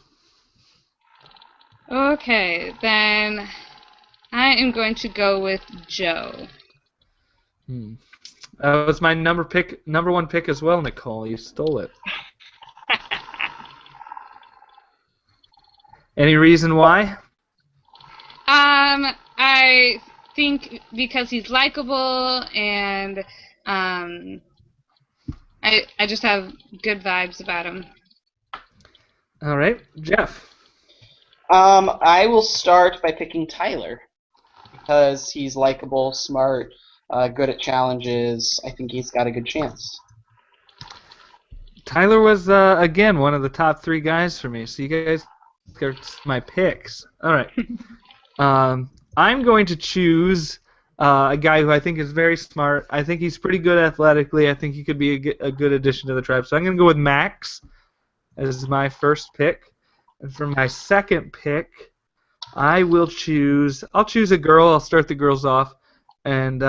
Okay, then I am going to go with Joe. That was my number 1 pick as well, Nicole. You stole it. Any reason why? I think because he's likable and I just have good vibes about him. All right, Jeff. I will start by picking Tyler because he's likable, smart, good at challenges. I think he's got a good chance. Tyler was again one of the top 3 guys for me. So you guys got my picks. All right. I'm going to choose a guy who I think is very smart. I think he's pretty good athletically. I think he could be a good addition to the tribe. So I'm going to go with Max as my first pick. And for my second pick, I'll choose a girl. I'll start the girls off. And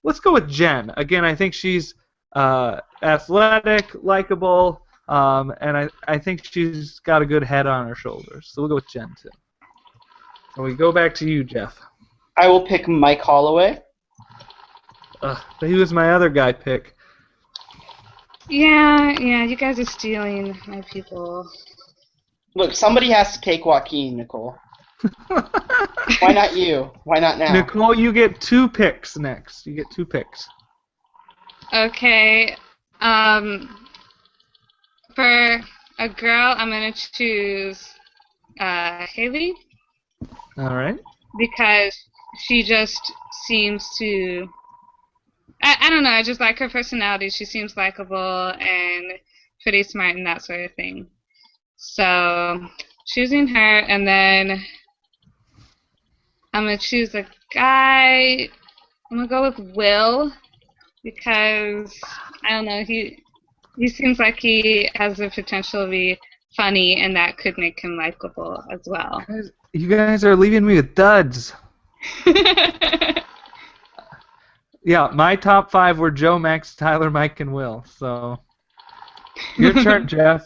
let's go with Jen. Again, I think she's athletic, likable, and I think she's got a good head on her shoulders. So we'll go with Jen, too. And we go back to you, Jeff. I will pick Mike Holloway. He was my other guy pick. Yeah, you guys are stealing my people. Look, somebody has to take Joaquin, Nicole. Why not you? Why not now? Nicole, you get 2 picks next. You get 2 picks. Okay, for a girl, I'm gonna choose Haley. All right. Because she just seems to... I don't know, I just like her personality. She seems likable and pretty smart and that sort of thing. So, choosing her, and then I'm gonna choose a guy. I'm gonna go with Will because I don't know. He seems like he has the potential to be funny, and that could make him likable as well. You guys are leaving me with duds. Yeah, my top 5 were Joe, Max, Tyler, Mike, and Will. So, your turn, Jeff.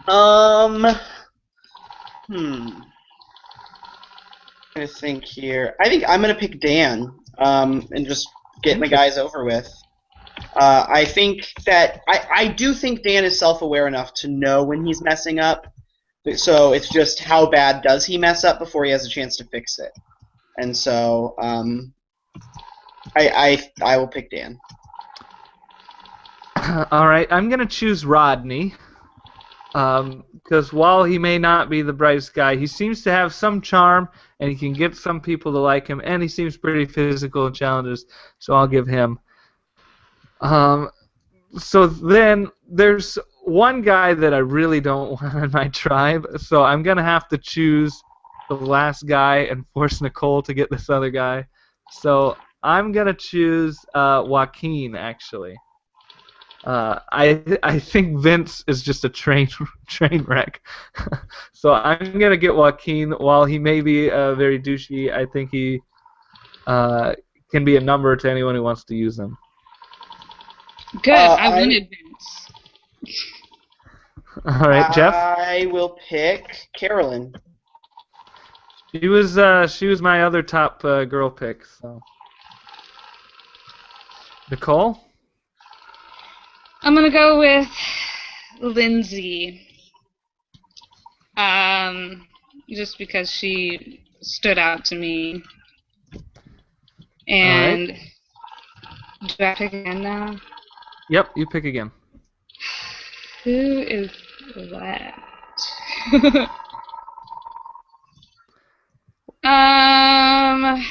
I think here. I think I'm gonna pick Dan. And just get my guys over with. I think that I do think Dan is self-aware enough to know when he's messing up. So it's just how bad does he mess up before he has a chance to fix it. And so I will pick Dan. All right, I'm gonna choose Rodney. Because while he may not be the brightest guy, he seems to have some charm, and he can get some people to like him, and he seems pretty physical in challenges, so I'll give him. So then there's one guy that I really don't want in my tribe, so I'm going to have to choose the last guy and force Nicole to get this other guy. So I'm going to choose Joaquin, actually. I think Vince is just a train wreck. So I'm going to get Joaquin. While he may be very douchey, I think he can be a number to anyone who wants to use him. Good. I wanted Vince. All right, Jeff? I will pick Carolyn. She was my other top girl pick. So Nicole? I'm gonna go with Lindsay. Just because she stood out to me. And do I pick again now? Yep, you pick again. Who is left? I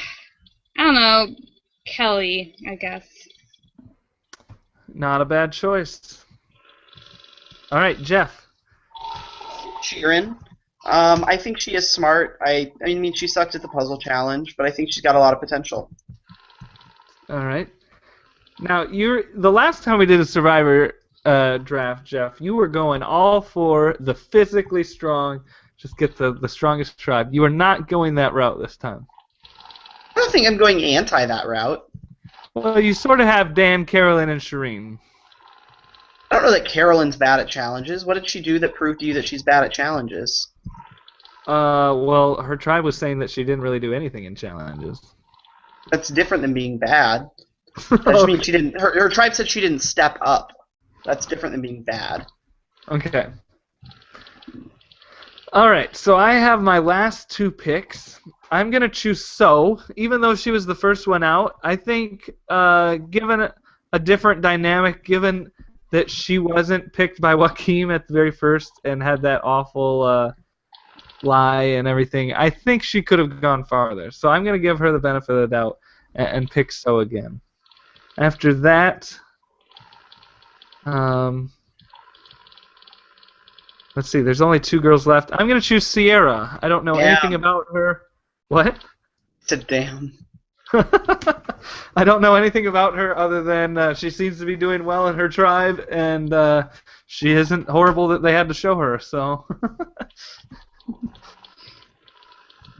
don't know. Kelly, I guess. Not a bad choice. All right, Jeff. Sheeran. I think she is smart. I mean, she sucked at the puzzle challenge, but I think she's got a lot of potential. All right. Now, the last time we did a Survivor draft, Jeff, you were going all for the physically strong, just get the strongest tribe. You are not going that route this time. I don't think I'm going anti that route. Well, you sort of have Dan, Carolyn, and Shireen. I don't know that Carolyn's bad at challenges. What did she do that proved to you that she's bad at challenges? Well, her tribe was saying that she didn't really do anything in challenges. That's different than being bad. That just means she didn't. Her tribe said she didn't step up. That's different than being bad. Okay. All right, so I have my last 2 picks. I'm going to choose So, even though she was the first one out. I think given a different dynamic, given that she wasn't picked by Joaquin at the very first and had that awful lie and everything, I think she could have gone farther. So I'm going to give her the benefit of the doubt and pick So again. After that, let's see, there's only 2 girls left. I'm going to choose Sierra. I don't know anything about her. What? Damn. I don't know anything about her other than she seems to be doing well in her tribe, and she isn't horrible that they had to show her, so...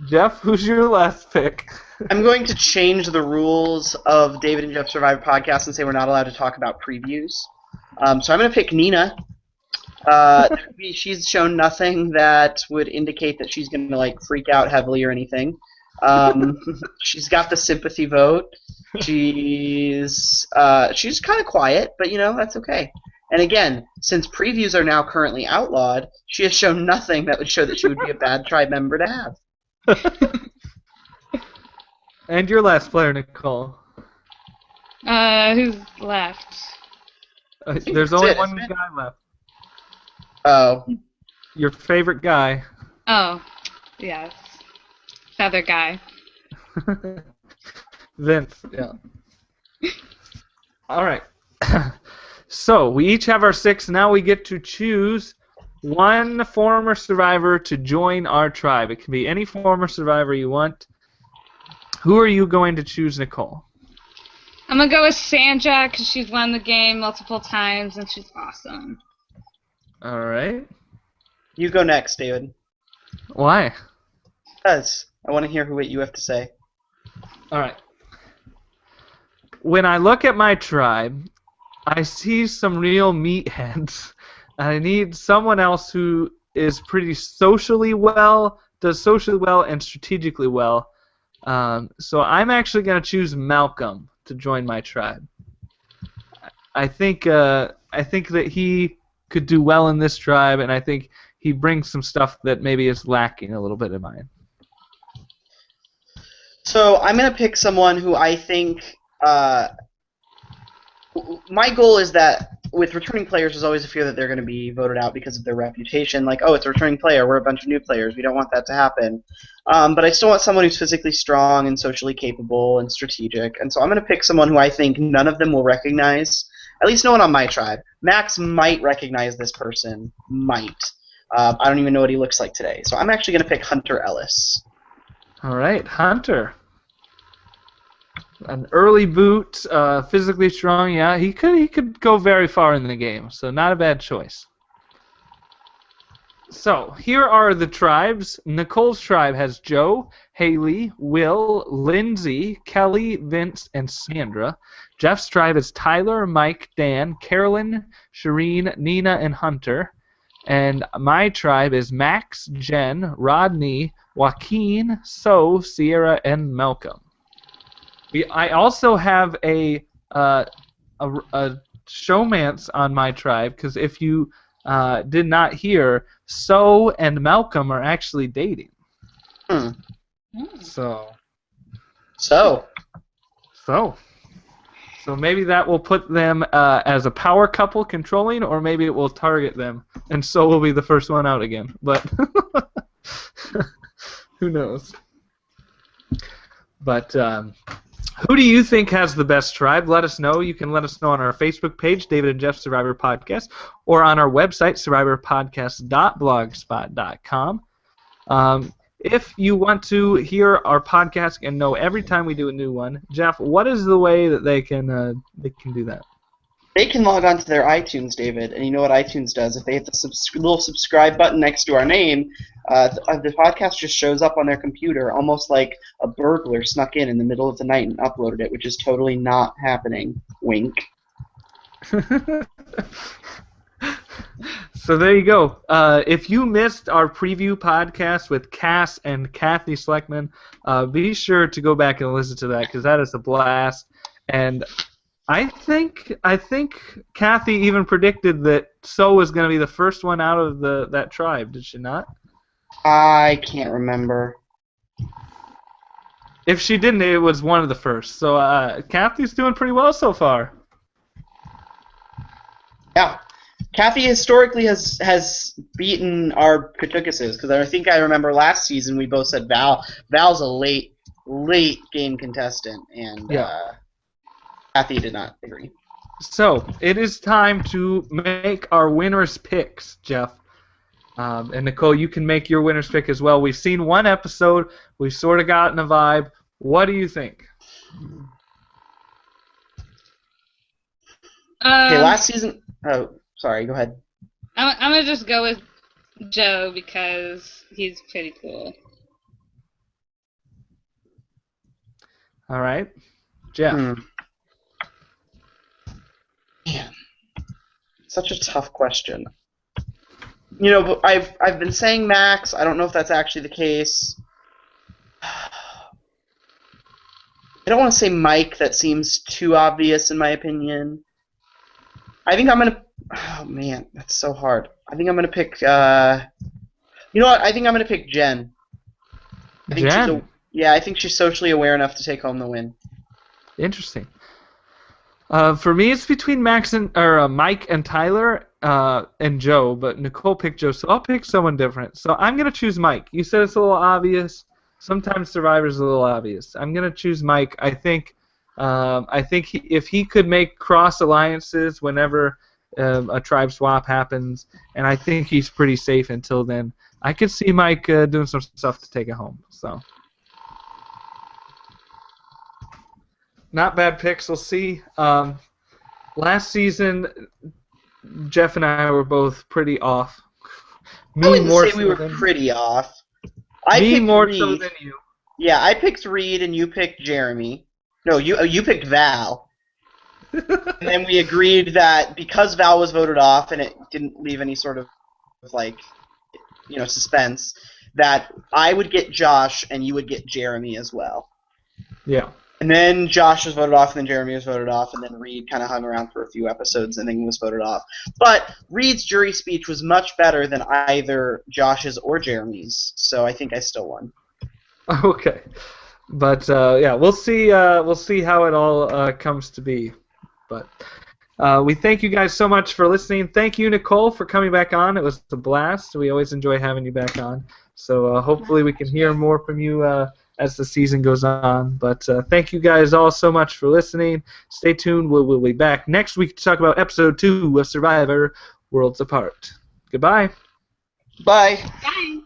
Jeff, who's your last pick? I'm going to change the rules of David and Jeff Survivor podcast and say we're not allowed to talk about previews. So I'm going to pick Nina. She's shown nothing that would indicate that she's going to like freak out heavily or anything. She's got the sympathy vote. She's kind of quiet, but that's okay. And again, since previews are now currently outlawed, she has shown nothing that would show that she would be a bad tribe member to have. And your last player, Nicole. Who's left? There's only one guy left. Oh. Your favorite guy. Oh, yes. Feather guy. Vince, yeah. All right. So we each have our 6. Now we get to choose one former survivor to join our tribe. It can be any former survivor you want. Who are you going to choose, Nicole? I'm gonna go with Sandra because she's won the game multiple times and she's awesome. All right. You go next, David. Why? Because I want to hear what you have to say. All right. When I look at my tribe, I see some real meatheads. I need someone else who is pretty socially well, does socially well and strategically well. So I'm actually going to choose Malcolm to join my tribe. I think that he could do well in this tribe, and I think he brings some stuff that maybe is lacking a little bit in mine. So I'm going to pick someone who I think... my goal is that with returning players, there's always a fear that they're going to be voted out because of their reputation. Like, oh, it's a returning player. We're a bunch of new players. We don't want that to happen. But I still want someone who's physically strong and socially capable and strategic. And so I'm going to pick someone who I think none of them will recognize. At least no one on my tribe. Max might recognize this person. Might. I don't even know what he looks like today. So I'm actually going to pick Hunter Ellis. All right, Hunter. An early boot, physically strong. Yeah, he could go very far in the game. So not a bad choice. So here are the tribes. Nicole's tribe has Joe, Haley, Will, Lindsay, Kelly, Vince, and Sandra. Jeff's tribe is Tyler, Mike, Dan, Carolyn, Shireen, Nina, and Hunter. And my tribe is Max, Jen, Rodney, Joaquin, So, Sierra, and Malcolm. I also have a showmance on my tribe because if you did not hear, So and Malcolm are actually dating. So maybe that will put them as a power couple controlling, or maybe it will target them, and So will be the first one out again. But who knows? But who do you think has the best tribe? Let us know. You can let us know on our Facebook page, David and Jeff Survivor Podcast, or on our website, survivorpodcast.blogspot.com. If you want to hear our podcast and know every time we do a new one, Jeff, what is the way that they can do that? They can log on to their iTunes, David, and you know what iTunes does? If they hit the little subscribe button next to our name, the podcast just shows up on their computer, almost like a burglar snuck in the middle of the night and uploaded it, which is totally not happening. Wink. So there you go. If you missed our preview podcast with Cass and Kathy Sleckman, be sure to go back and listen to that because that is a blast. And I think Kathy even predicted that So was going to be the first one out of that tribe. Did she not? I can't remember. If she didn't, it was one of the first. So Kathy's doing pretty well so far. Yeah. Kathy historically has beaten our Katukuses, because I think I remember last season we both said Val's a late game contestant, and Kathy did not agree. So it is time to make our winners' picks, Jeff. And Nicole, you can make your winner's pick as well. We've seen one episode. We've sort of gotten a vibe. What do you think? Okay, last season... Oh, sorry, go ahead. I'm going to just go with Joe because he's pretty cool. All right. Jeff. Man, such a tough question. You know, but I've been saying Max. I don't know if that's actually the case. I don't want to say Mike. That seems too obvious in my opinion. I think I'm gonna. Oh man, that's so hard. I think I'm gonna pick. You know what? I think I'm gonna pick Jen. Jen. I think she's socially aware enough to take home the win. Interesting. For me, it's between Mike and Tyler and Joe, but Nicole picked Joe, so I'll pick someone different. So I'm gonna choose Mike. You said it's a little obvious. Sometimes Survivor's a little obvious. I'm gonna choose Mike. I think if he could make cross alliances whenever a tribe swap happens, and I think he's pretty safe until then. I could see Mike doing some stuff to take it home. So, not bad picks. We'll see. Last season, Jeff and I were both pretty off. I wouldn't more say so we were than, pretty off. me picked more Reed. so than you. Yeah, I picked Reed and you picked Jeremy. No, you picked Val. And then we agreed that because Val was voted off and it didn't leave any sort of suspense, that I would get Josh and you would get Jeremy as well. Yeah. And then Josh was voted off, and then Jeremy was voted off, and then Reed kind of hung around for a few episodes and then was voted off. But Reed's jury speech was much better than either Josh's or Jeremy's, so I think I still won. Okay. But yeah, we'll see. We'll see how it all comes to be. But we thank you guys so much for listening. Thank you, Nicole, for coming back on. It was a blast. We always enjoy having you back on. So hopefully we can hear more from you as the season goes on. But thank you guys all so much for listening. Stay tuned. We'll be back next week to talk about episode 2 of Survivor: Worlds Apart. Goodbye. Bye. Bye.